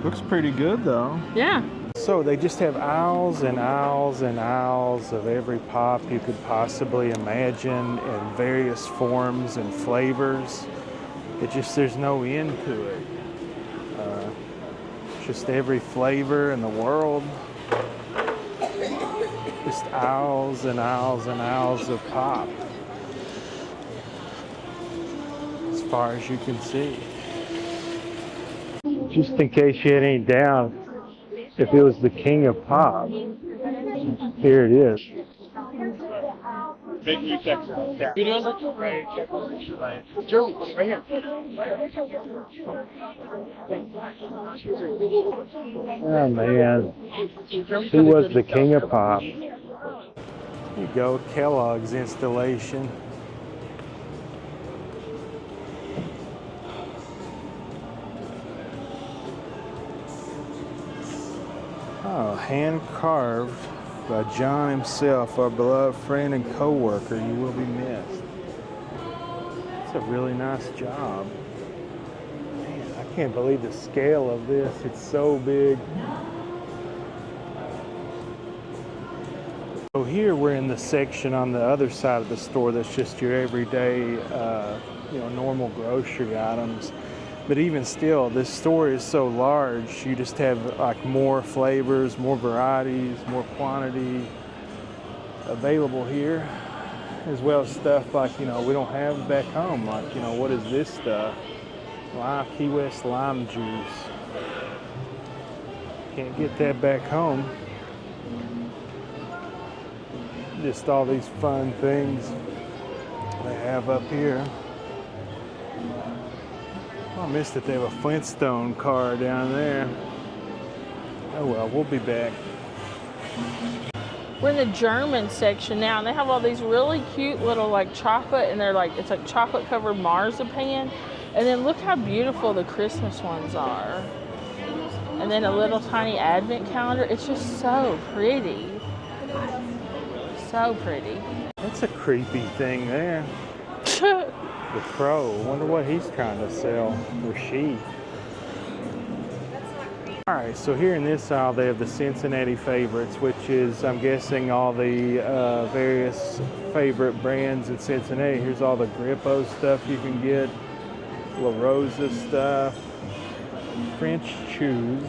Looks pretty good though. Yeah. So they just have aisles and aisles and aisles of every pop you could possibly imagine in various forms and flavors. There's no end to it. Just every flavor in the world. Just aisles and aisles and aisles of pop. As far as you can see. Just in case you had any doubt if it was the king of pop, here it is. Oh man, who was the king of pop? Here you go, Kellogg's installation. Oh, hand carved by John himself, our beloved friend and co-worker. You will be missed. It's a really nice job. Man, I can't believe the scale of this. It's so big. So here we're in the section on the other side of the store that's just your everyday, normal grocery items. But even still, this store is so large, you just have like more flavors, more varieties, more quantity available here, as well as stuff like, we don't have back home. Like, what is this stuff? Key West lime juice. Can't get that back home. Just all these fun things they have up here. I missed that they have a Flintstone car down there. Oh well, we'll be back. We're in the German section now, and they have all these really cute little like chocolate, and they're like, it's like chocolate covered marzipan. And then look how beautiful the Christmas ones are. And then a little tiny advent calendar. It's just so pretty. So pretty. That's a creepy thing there. The crow. Wonder what he's trying to sell, or she. All right, so here in this aisle they have the Cincinnati favorites, which is, I'm guessing, all the various favorite brands in Cincinnati. Here's all the Grippo stuff you can get, La Rosa stuff, French chews.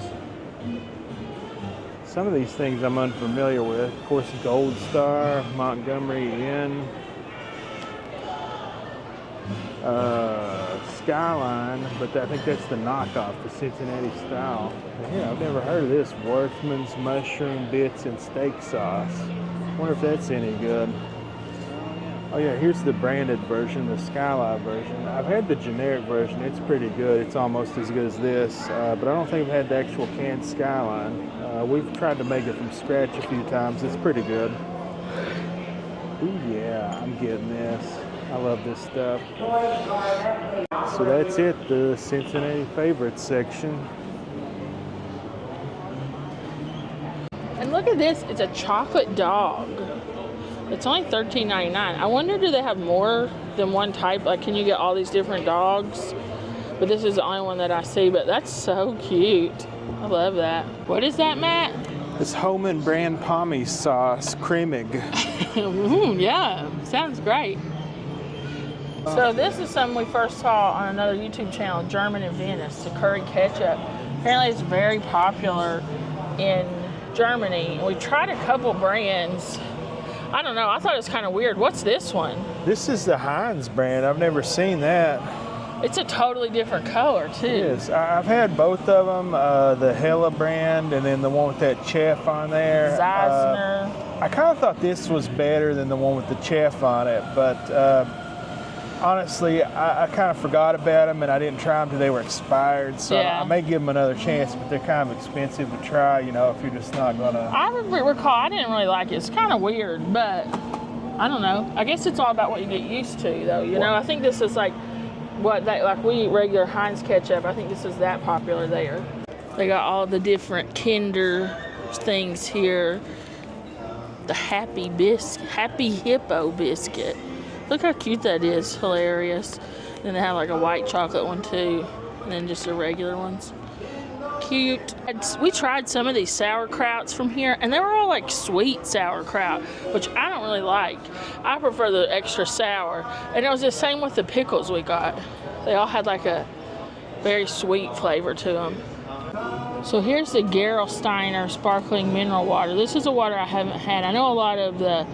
Some of these things I'm unfamiliar with. Of course, Gold Star, Montgomery Inn, Skyline, but I think that's the knockoff, the Cincinnati style. Yeah, I've never heard of this. Worthman's mushroom bits and steak sauce. Wonder if that's any good. Oh yeah, here's the branded version, the Skyline version. I've had the generic version. It's pretty good. It's almost as good as this, but I don't think I've had the actual canned Skyline. We've tried to make it from scratch a few times. It's pretty good. Ooh yeah, I'm getting this. I love this stuff. So that's it, the Cincinnati favorites section. And look at this, it's a chocolate dog. It's only $13.99. I wonder, do they have more than one type? Like, can you get all these different dogs? But this is the only one that I see, but that's so cute. I love that. What is that, Matt? It's Homan brand pommes sauce, cremig. Yeah, sounds great. So this is something we first saw on another YouTube channel, German in Venice, the curry ketchup. Apparently it's very popular in Germany. We tried a couple brands. I don't know, I thought it was kind of weird. What's this one? This is the Heinz brand. I've never seen that. It's a totally different color too. It is. I've had both of them, the Hella brand and then the one with that chef on there. Zeisner. I kind of thought this was better than the one with the chef on it, but honestly, I kind of forgot about them and I didn't try them till they were expired. So Yeah. I may give them another chance, but they're kind of expensive to try, you know, if you're just not gonna. I recall I didn't really like it. It's kind of weird, but I don't know. I guess it's all about what you get used to, though. You know, I think this is like like we eat regular Heinz ketchup. I think this is that popular there. They got all the different Kinder things here. The Happy Hippo biscuit. Look how cute that is. Hilarious. And they have like a white chocolate one too, and then just the regular ones. Cute. We tried some of these sauerkrauts from here, and they were all like sweet sauerkraut, which I don't really like. I prefer the extra sour. And it was the same with the pickles we got. They all had like a very sweet flavor to them. So here's the Gerolsteiner sparkling mineral water. This is a water I haven't had. I know a lot of the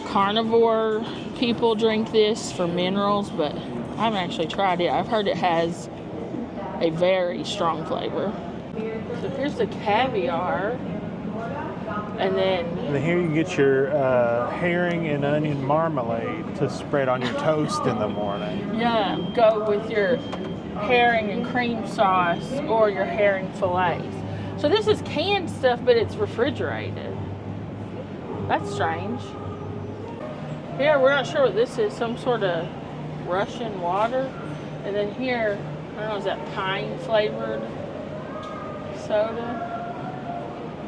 carnivore people drink this for minerals, but I haven't actually tried it. I've heard it has a very strong flavor. So here's the caviar, and then here you can get your herring and onion marmalade to spread on your toast in the morning. yeah, go with your herring and cream sauce or your herring fillets. So this is canned stuff, but it's refrigerated. That's strange. Here, we're not sure what this is. Some sort of Russian water. And then here, I don't know, is that pine flavored soda?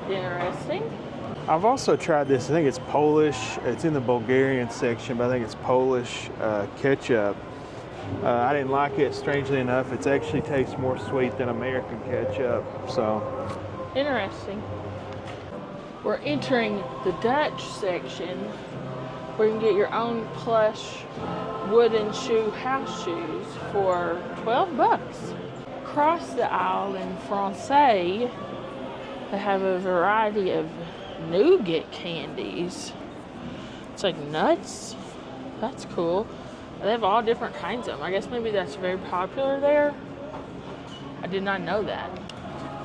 Interesting. I've also tried this. I think it's Polish. It's in the Bulgarian section, but I think it's Polish ketchup. I didn't like it, strangely enough. It actually tastes more sweet than American ketchup. So Interesting. We're entering the Dutch section where you can get your own plush wooden house shoes for $12. Across the aisle in Francais, they have a variety of nougat candies. It's like nuts. That's cool. They have all different kinds of them. I guess maybe that's very popular there. I did not know that.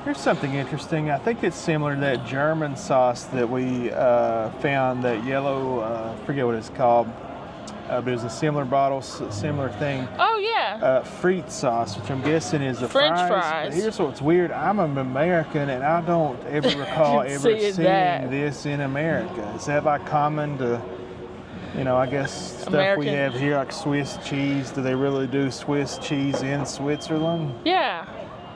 here's something interesting. I think it's similar to that German sauce that we found, that yellow, forget what it's called. but it was a similar bottle, similar thing. Oh yeah. Frite sauce, which I'm guessing is the French fries. fries. But here's what's weird. I'm an American, and I don't ever recall ever Seeing seeing that. this in America. Is that like common to, I guess stuff American. we have here, like Swiss cheese? Do they really do Swiss cheese in Switzerland? Yeah.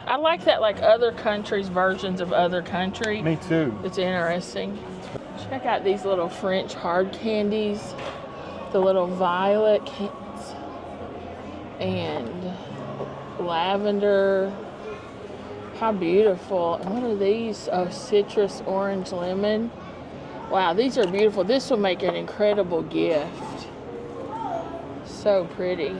I like that, like other countries' versions of other country. Me too. It's interesting. Check out these little French hard candies. The little violet and lavender. How beautiful. And what are these? Oh, citrus, orange, lemon. Wow, these are beautiful. This will make an incredible gift. So pretty.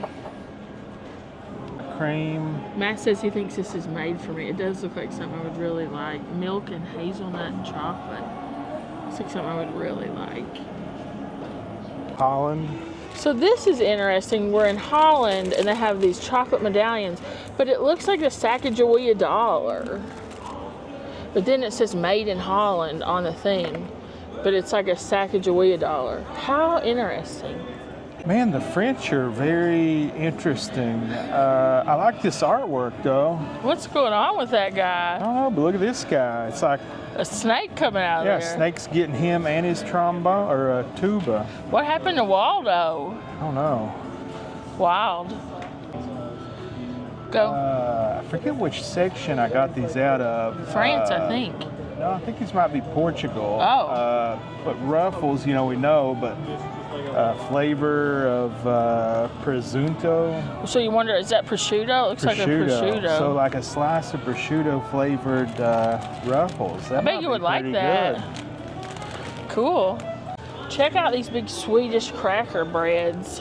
Cream. Matt says he thinks this is made for me. It does look like something I would really like. Milk and hazelnut and chocolate. Looks like something I would really like. Holland. So this is interesting. We're in Holland and they have these chocolate medallions, but it looks like a Sacagawea dollar. But then it says made in Holland on the thing, but it's like a Sacagawea dollar. How interesting. Man, the French are very interesting. I like this artwork though. What's going on with that I guy? don't know, but look at this guy. It's like, A snake coming out yeah, of there. snake's getting him and his trombone or a tuba. What happened to Waldo? I don't know. Wild. Go. I forget which section I got these out of. France, I think. No, I think these might be Portugal. Oh. But Ruffles, we know, but flavor of presunto. So you wonder, is that prosciutto? It looks like a prosciutto. So like a slice of prosciutto flavored Ruffles. That I bet might you be would like pretty that. Cool. Check out these big Swedish cracker breads.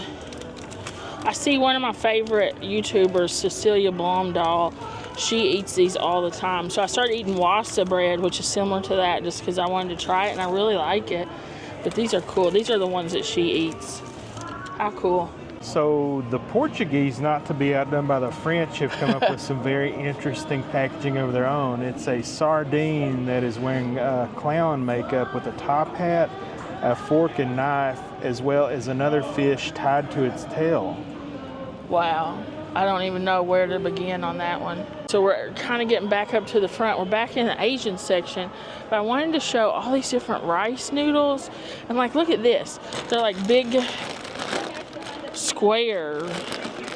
I see one of my favorite YouTubers, Cecilia Blomdahl. She eats these all the time. So I started eating wasta bread, which is similar to that, just because I wanted to try it and I really like it. But these are cool. These are the ones that she eats. How cool. good. So the Portuguese, not to be outdone by the French, have come up with some very interesting packaging of their own. It's a sardine that is wearing clown makeup with a top hat, a fork and knife, as well as another fish tied to its tail. Wow. I don't even know where to begin on that one. So we're kind of getting back up to the front. We're back in the Asian section, but I wanted to show all these different rice noodles. And like, look at this. They're like big square.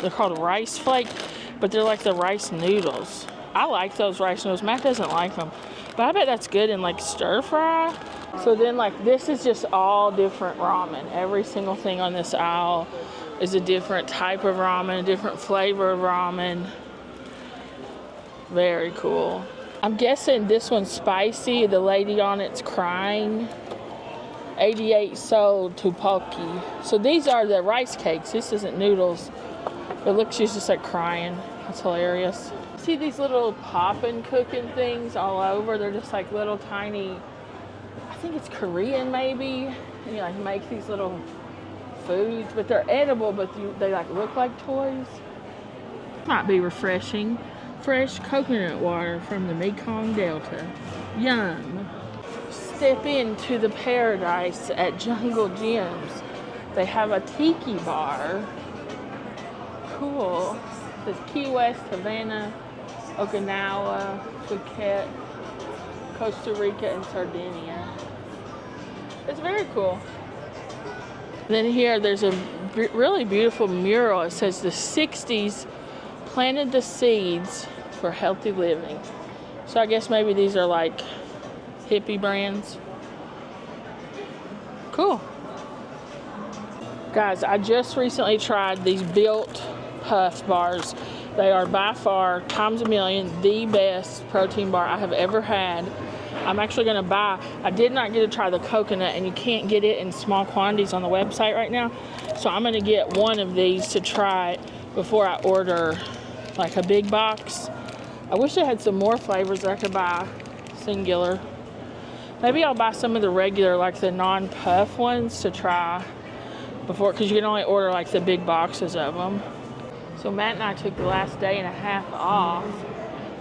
They're called rice flake, but they're like the rice noodles. I like those rice noodles. Matt doesn't like them, but I bet that's good in like stir fry. So then like this is just all different ramen. Every single thing on this aisle is a different type of ramen, a different flavor of ramen. Very cool. I'm guessing this one's spicy. The lady on it's crying. 88 sold tteokbokki. So these are the rice cakes. This isn't noodles. It looks, she's just like crying. That's hilarious. See these little poppin' cooking things all over? They're just like little tiny, I think it's Korean maybe. And you like make these little foods, but they're edible, but they like look like toys. Might be refreshing. Fresh coconut water from the Mekong Delta. Yum. Step into the paradise at Jungle Gyms. They have a tiki bar. Cool. It says Key West, Havana, Okinawa, Phuket, Costa Rica, and Sardinia. It's very cool. Then here there's a really beautiful mural. It says the 60s planted the seeds for healthy living. So I guess maybe these are like hippie brands. Cool. Guys, I just recently tried these Built Puff bars. They are by far, times a million, the best protein bar I have ever had. I'm actually going to buy, I did not get to try the coconut, and you can't get it in small quantities on the website right now. So I'm going to get one of these to try it before I order like a big box. I wish they had some more flavors that I could buy singular. Maybe I'll buy some of the regular, like the non-puff ones to try before, because you can only order like the big boxes of them. So Matt and I took the last day and a half off,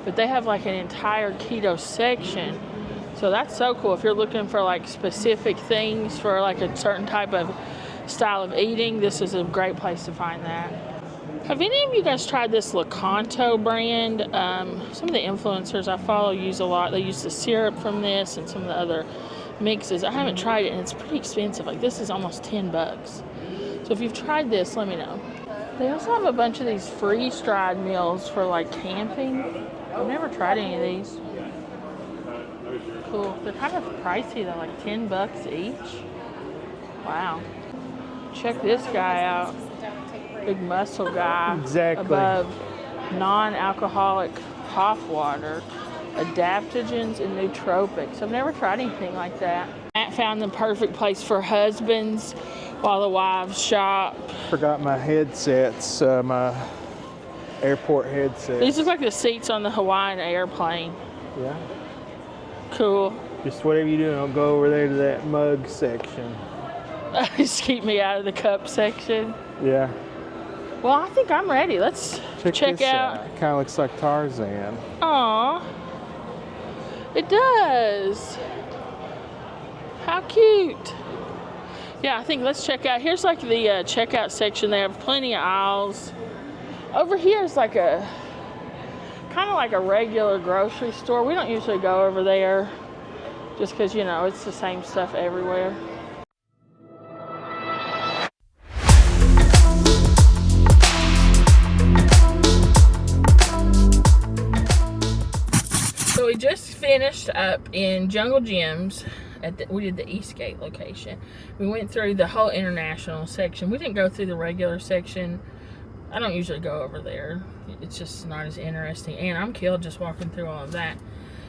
but they have like an entire keto section. So that's so cool if you're looking for like specific things for like a certain type of style of eating, this is a great place to find that. Have any of you guys tried this Lakanto brand? Some of the influencers I follow use a lot. They use the syrup from this and some of the other mixes. I haven't tried it, and it's pretty expensive. Like, this is almost $10. So if you've tried this, let me know. They also have a bunch of these freeze-dried meals for like camping. I've never tried any of these. Cool. They're kind of pricey though, like $10 each. Wow. Check this guy out. Big muscle guy. Exactly. Above non-alcoholic hop water, adaptogens, and nootropics. I've never tried anything like that. Matt found the perfect place for husbands while the wives shop. Forgot my headsets, my airport headsets. These look like the seats on the Hawaiian airplane. Yeah. Cool. Just whatever you do, don't go over there to that mug section. Just keep me out of the cup section. Yeah. Well, I think I'm ready. Let's check this out. Kind of looks like Tarzan. Aw. It does. How cute. Yeah, I think let's check out. Here's like the checkout section. They have plenty of aisles. Over here is like a kind of like a regular grocery store. We don't usually go over there just because, you know, it's the same stuff everywhere. So we just finished up in Jungle Gyms. We did the Eastgate location. We went through the whole international section. We didn't go through the regular section. I don't usually go over there. It's just not as interesting. And I'm killed just walking through all of that.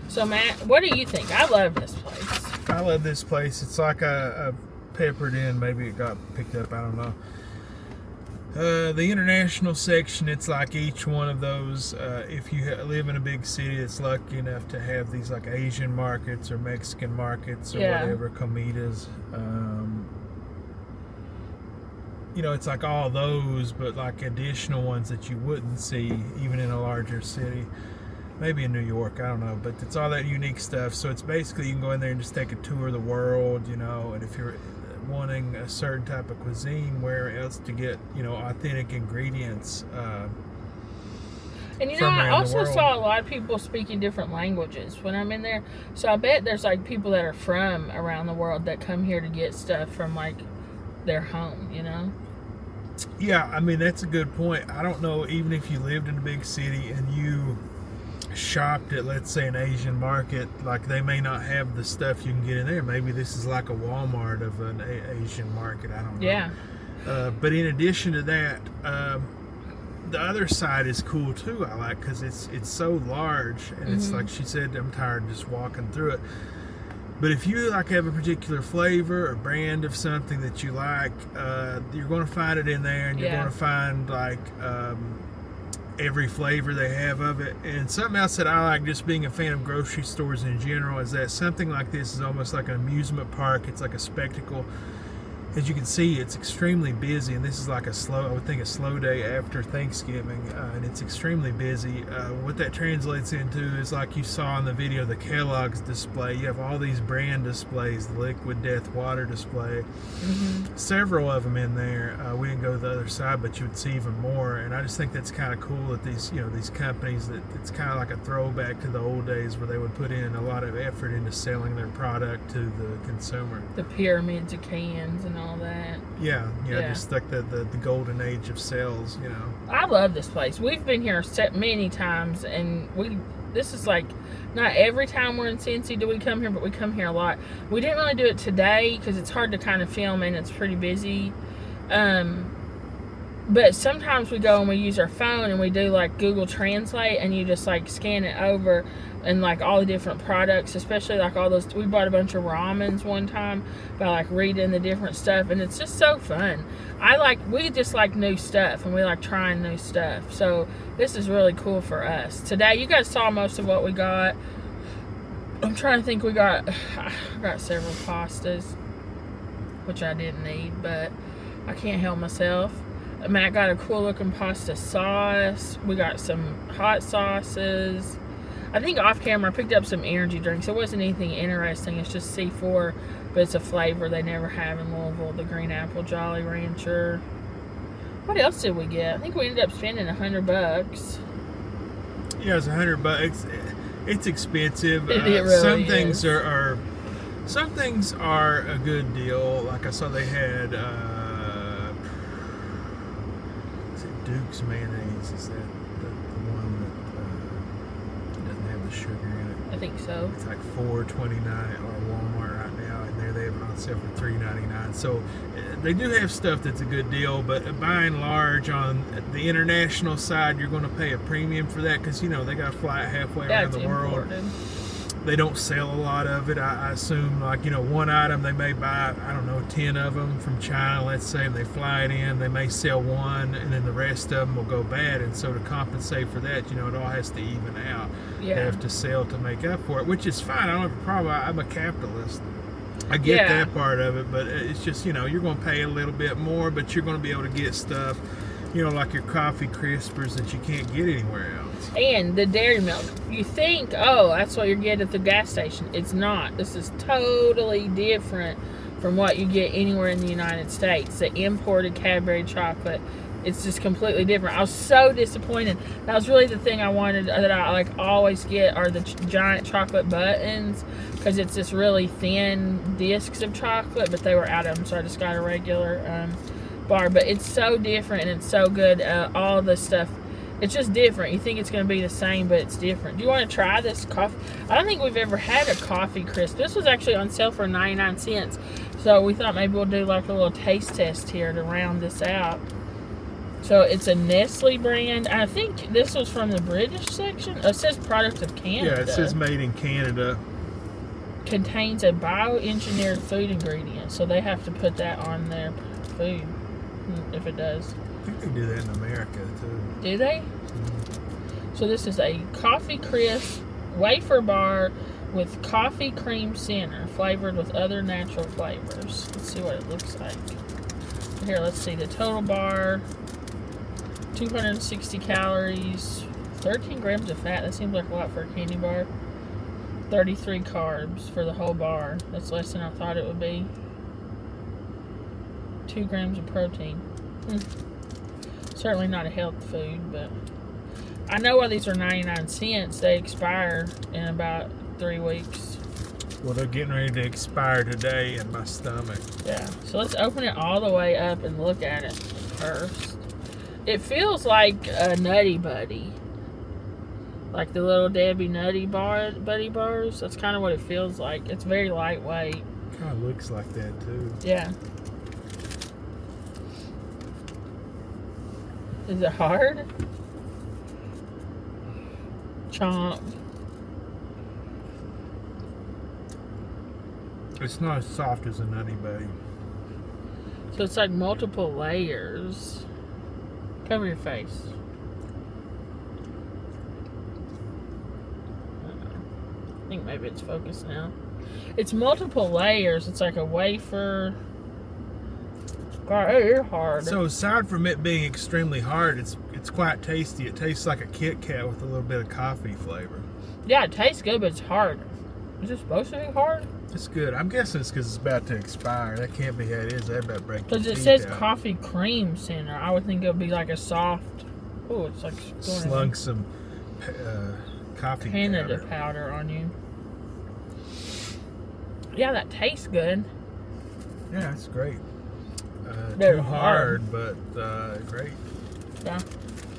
So Matt, what do you think? I love this place. I love this place. It's like a peppered in. Maybe it got picked up. I don't know. The international section, it's like each one of those, if you live in a big city that's lucky enough to have these like Asian markets or Mexican markets or whatever, comidas, you know, it's like all those, but like additional ones that you wouldn't see even in a larger city. Maybe in New York, I don't know, but it's all that unique stuff. So it's basically, you can go in there and just take a tour of the world, you know, and if you're wanting a certain type of cuisine, where else to get, you know, authentic ingredients. And you know, I also saw a lot of people speaking different languages when I'm in there. So I bet there's like people that are from around the world that come here to get stuff from like their home, you know? Yeah, I mean, that's a good point. I don't know, even if you lived in a big city and you shopped at, let's say, an Asian market, like they may not have the stuff you can get in there. Maybe this is like a Walmart of an Asian market. I don't know. Yeah. But in addition to that, the other side is cool too. I like, because it's so large, and it's like she said, I'm tired of just walking through it. But if you like have a particular flavor or brand of something that you like, you're going to find it in there, and you're going to find like every flavor they have of it. And something else that I like, just being a fan of grocery stores in general, is that something like this is almost like an amusement park. It's like a spectacle. As you can see, it's extremely busy, and this is like I would think a slow day after Thanksgiving, and it's extremely busy. What that translates into is, like you saw in the video, the Kellogg's display. You have all these brand displays, the Liquid Death Water display, several of them in there. We didn't go to the other side, but you would see even more. And I just think that's kind of cool that these, you know, these companies, that it's kind of like a throwback to the old days where they would put in a lot of effort into selling their product to the consumer. The pyramids of cans and all that. Yeah, just like the golden age of sales, you know. I love this place. We've been here many times, and this is like, not every time we're in Cincy do we come here, but we come here a lot. We didn't really do it today because it's hard to kind of film and it's pretty busy. But sometimes we go and we use our phone and we do like Google Translate, and you just like scan it over, and like all the different products, especially like all those, we bought a bunch of ramens one time by like reading the different stuff, and it's just so fun. We just like new stuff, and we like trying new stuff. So this is really cool for us. Today, you guys saw most of what we got. I'm trying to think, I got several pastas, which I didn't need, but I can't help myself. Matt got a cool looking pasta sauce. We got some hot sauces. I think off camera I picked up some energy drinks. It wasn't anything interesting. It's just C4. but it's a flavor they never have in Louisville. The green apple Jolly Rancher. What else did we get? I think we ended up spending $100. Yeah, it's $100. It's expensive. It really some is. things are some things are a good deal. Like I saw they had is it Duke's mayonnaise? Is that the one that doesn't have the sugar in it? I think so. It's like $4.29 at our Walmart right now, and there they have it on sale for $3.99. So they do have stuff that's a good deal, but by and large, on the international side, you're going to pay a premium for that because they got to fly it halfway around the world. Imported. They don't sell a lot of it. I assume, like, one item they may buy, 10 of them from China, let's say, and they fly it in. They may sell one, and then the rest of them will go bad. And so to compensate for that, it all has to even out. Yeah. They have to sell to make up for it, which is fine. I don't have a problem. I'm a capitalist. I get that part of it, but it's just, you're going to pay a little bit more, but you're going to be able to get stuff, like your coffee crispers that you can't get anywhere else. And the dairy milk. You think, oh, that's what you're getting at the gas station. It's not. This is totally different from what you get anywhere in the United States. The imported Cadbury chocolate, it's just completely different. I was so disappointed. That was really the thing I wanted, that I always get, are the giant chocolate buttons, because it's this really thin discs of chocolate, but they were out of them, so I just got a regular bar. But it's so different and it's so good. All the stuff, it's just different. You think it's going to be the same, but it's different. Do you want to try this coffee? I don't think we've ever had a coffee crisp. This was actually on sale for 99 cents. So we thought maybe we'll do like a little taste test here to round this out. So it's a Nestle brand. I think this was from the British section. It says product of Canada. Yeah, it says made in Canada. Contains a bioengineered food ingredient. So they have to put that on their food, if it does. I think they do that in America too. Do they? So this is a coffee crisp wafer bar with coffee cream center, flavored with other natural flavors. Let's see what it looks like. Here, let's see the total bar. 260 calories, 13 grams of fat. That seems like a lot for a candy bar. 33 carbs for the whole bar. That's less than I thought it would be. 2 grams of protein. Certainly not a health food, but I know why these are 99 cents. They expire in about 3 weeks. Well, they're getting ready to expire today in my stomach. Yeah. So let's open it all the way up and look at it first. It feels like a Nutty Buddy. Like the little Debbie Nutty Buddy bars. That's kind of what it feels like. It's very lightweight. Kind of looks like that too. Yeah. Is it hard? Chomp. It's not as soft as a Nutty Buddy. So it's like multiple layers. Cover your face. I think maybe it's focused now. It's multiple layers. It's like a wafer. God, it is hard. So aside from it being extremely hard, it's quite tasty. It tastes like a Kit Kat with a little bit of coffee flavor. Yeah, it tastes good, but it's hard. Is it supposed to be hard? It's good. I'm guessing it's because it's about to expire. That can't be how it is. That about break your Because it teeth says out. coffee cream center. I would think it would be like a soft. Oh, it's like Slung some coffee Canada powder. powder on you. Yeah, that tastes good. Yeah, it's great. They're Too hard. hard, but great. Yeah.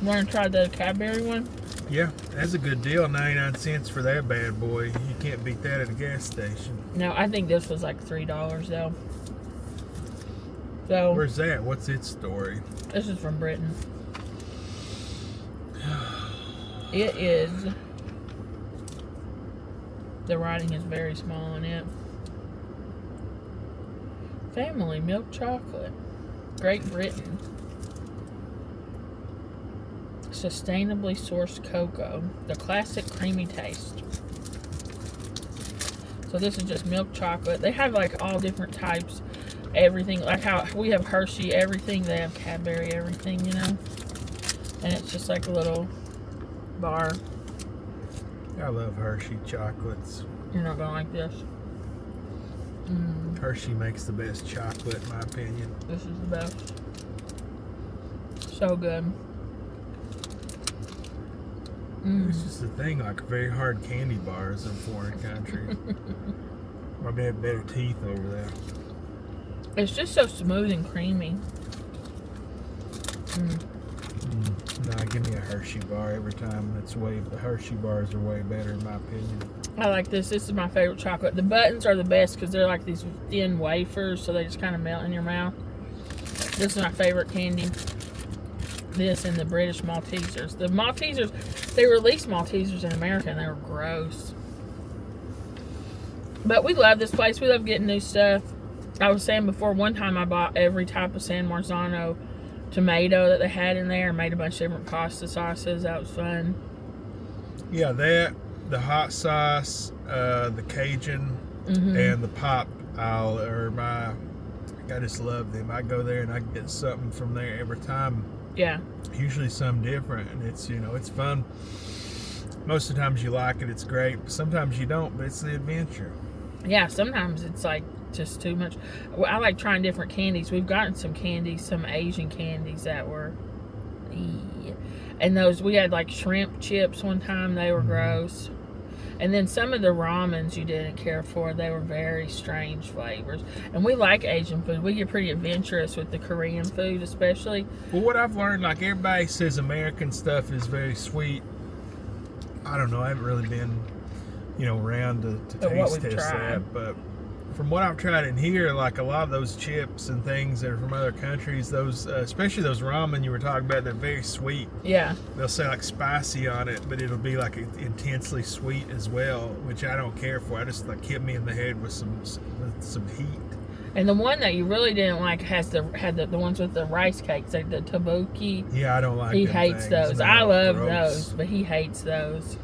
You want to try the Cadbury one? Yeah, that's a good deal. 99 cents for that bad boy. You can't beat that at a gas station. No, I think this was like $3 though. So Where's that? What's its story? this is from Britain. It is. The writing is very small on it. Family milk chocolate. Great Britain. Sustainably sourced cocoa. The classic creamy taste. So this is just milk chocolate. They have like all different types. Everything. Like how we have Hershey everything. They have Cadbury everything, you know. And it's just like a little bar. I love Hershey chocolates. You're not going to like this. Hershey makes the best chocolate, in my opinion. This is the best. So good. It's just the thing, like very hard candy bars in foreign countries. Probably have better teeth over there. It's just so smooth and creamy. Nah, give me a Hershey bar every time. The Hershey bars are way better in my opinion. I like this. This is my favorite chocolate. The buttons are the best because they're like these thin wafers, so they just kind of melt in your mouth. This is my favorite candy. This and the British Maltesers. The Maltesers, they released Maltesers in America and they were gross. But we love this place. We love getting new stuff. I was saying before, one time I bought every type of San Marzano tomato that they had in there and made a bunch of different pasta sauces. That was fun. Yeah, that, the hot sauce, the Cajun, and the pop I just love them. I go there and I get something from there every time. Yeah. Usually something different, and it's, it's fun. Most of the times you like it, it's great. But sometimes you don't, but it's the adventure. Yeah, sometimes it's like just too much. Well, I like trying different candies. We've gotten some candies, some Asian candies that were, and those, we had like shrimp chips one time. They were gross. And then some of the ramens you didn't care for. They were very strange flavors. And we like Asian food. We get pretty adventurous with the Korean food especially. Well, what I've learned, like everybody says American stuff is very sweet. I don't know. I haven't really been, around to taste test that. But from what I've tried in here, like a lot of those chips and things that are from other countries, those, especially those ramen you were talking about, they're very sweet. Yeah. They'll say like spicy on it, but it'll be like intensely sweet as well, which I don't care for. I just like hit me in the head with some heat. And the one that you really didn't like had the ones with the rice cakes, like the tteokbokki. Yeah, I don't like. He them hates things. those. No, I love gross. those, but he hates those.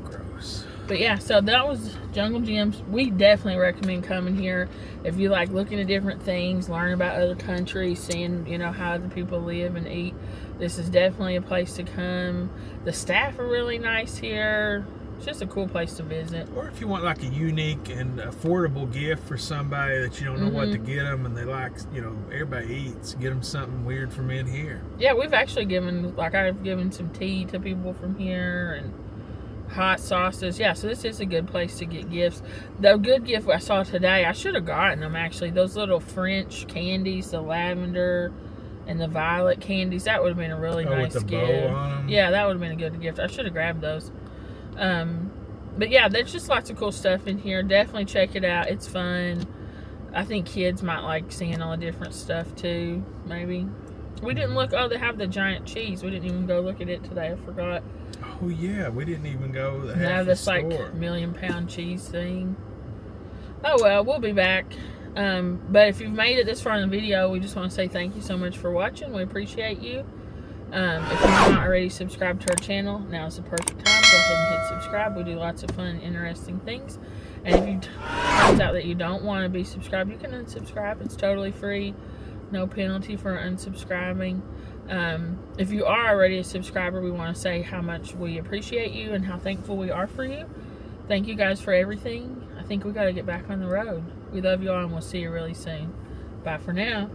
Gross. But yeah, so that was Jungle Gems. We definitely recommend coming here if you like looking at different things, learning about other countries, seeing how other people live and eat. This is definitely a place to come. The staff are really nice here. It's just a cool place to visit. Or if you want like a unique and affordable gift for somebody that you don't know what to get them, and they like, everybody eats, get them something weird from in here. Yeah, we've actually given, I've given some tea to people from here and hot sauces. Yeah, so this is a good place to get gifts. The good gift I saw today, I should have gotten them actually. Those little French candies, the lavender and the violet candies. That would have been a really nice with the gift. bow on them? Yeah, that would have been a good gift. I should have grabbed those. But yeah, there's just lots of cool stuff in here. Definitely check it out. It's fun. I think kids might like seeing all the different stuff too, maybe. We didn't look. Oh, they have the giant cheese. We didn't even go look at it today. I forgot. Oh yeah, we didn't even go half They have the this store. like million-pound cheese thing. Oh well, we'll be back. But if you've made it this far in the video, we just want to say thank you so much for watching. We appreciate you. If you're not already subscribed to our channel, now is the perfect time. Go ahead and hit subscribe. We do lots of fun and interesting things. And if it turns out that you don't want to be subscribed, you can unsubscribe. It's totally free. No penalty for unsubscribing. If you are already a subscriber, we want to say how much we appreciate you and how thankful we are for you. Thank you guys for everything. I think we got to get back on the road. We love you all and we'll see you really soon. Bye for now.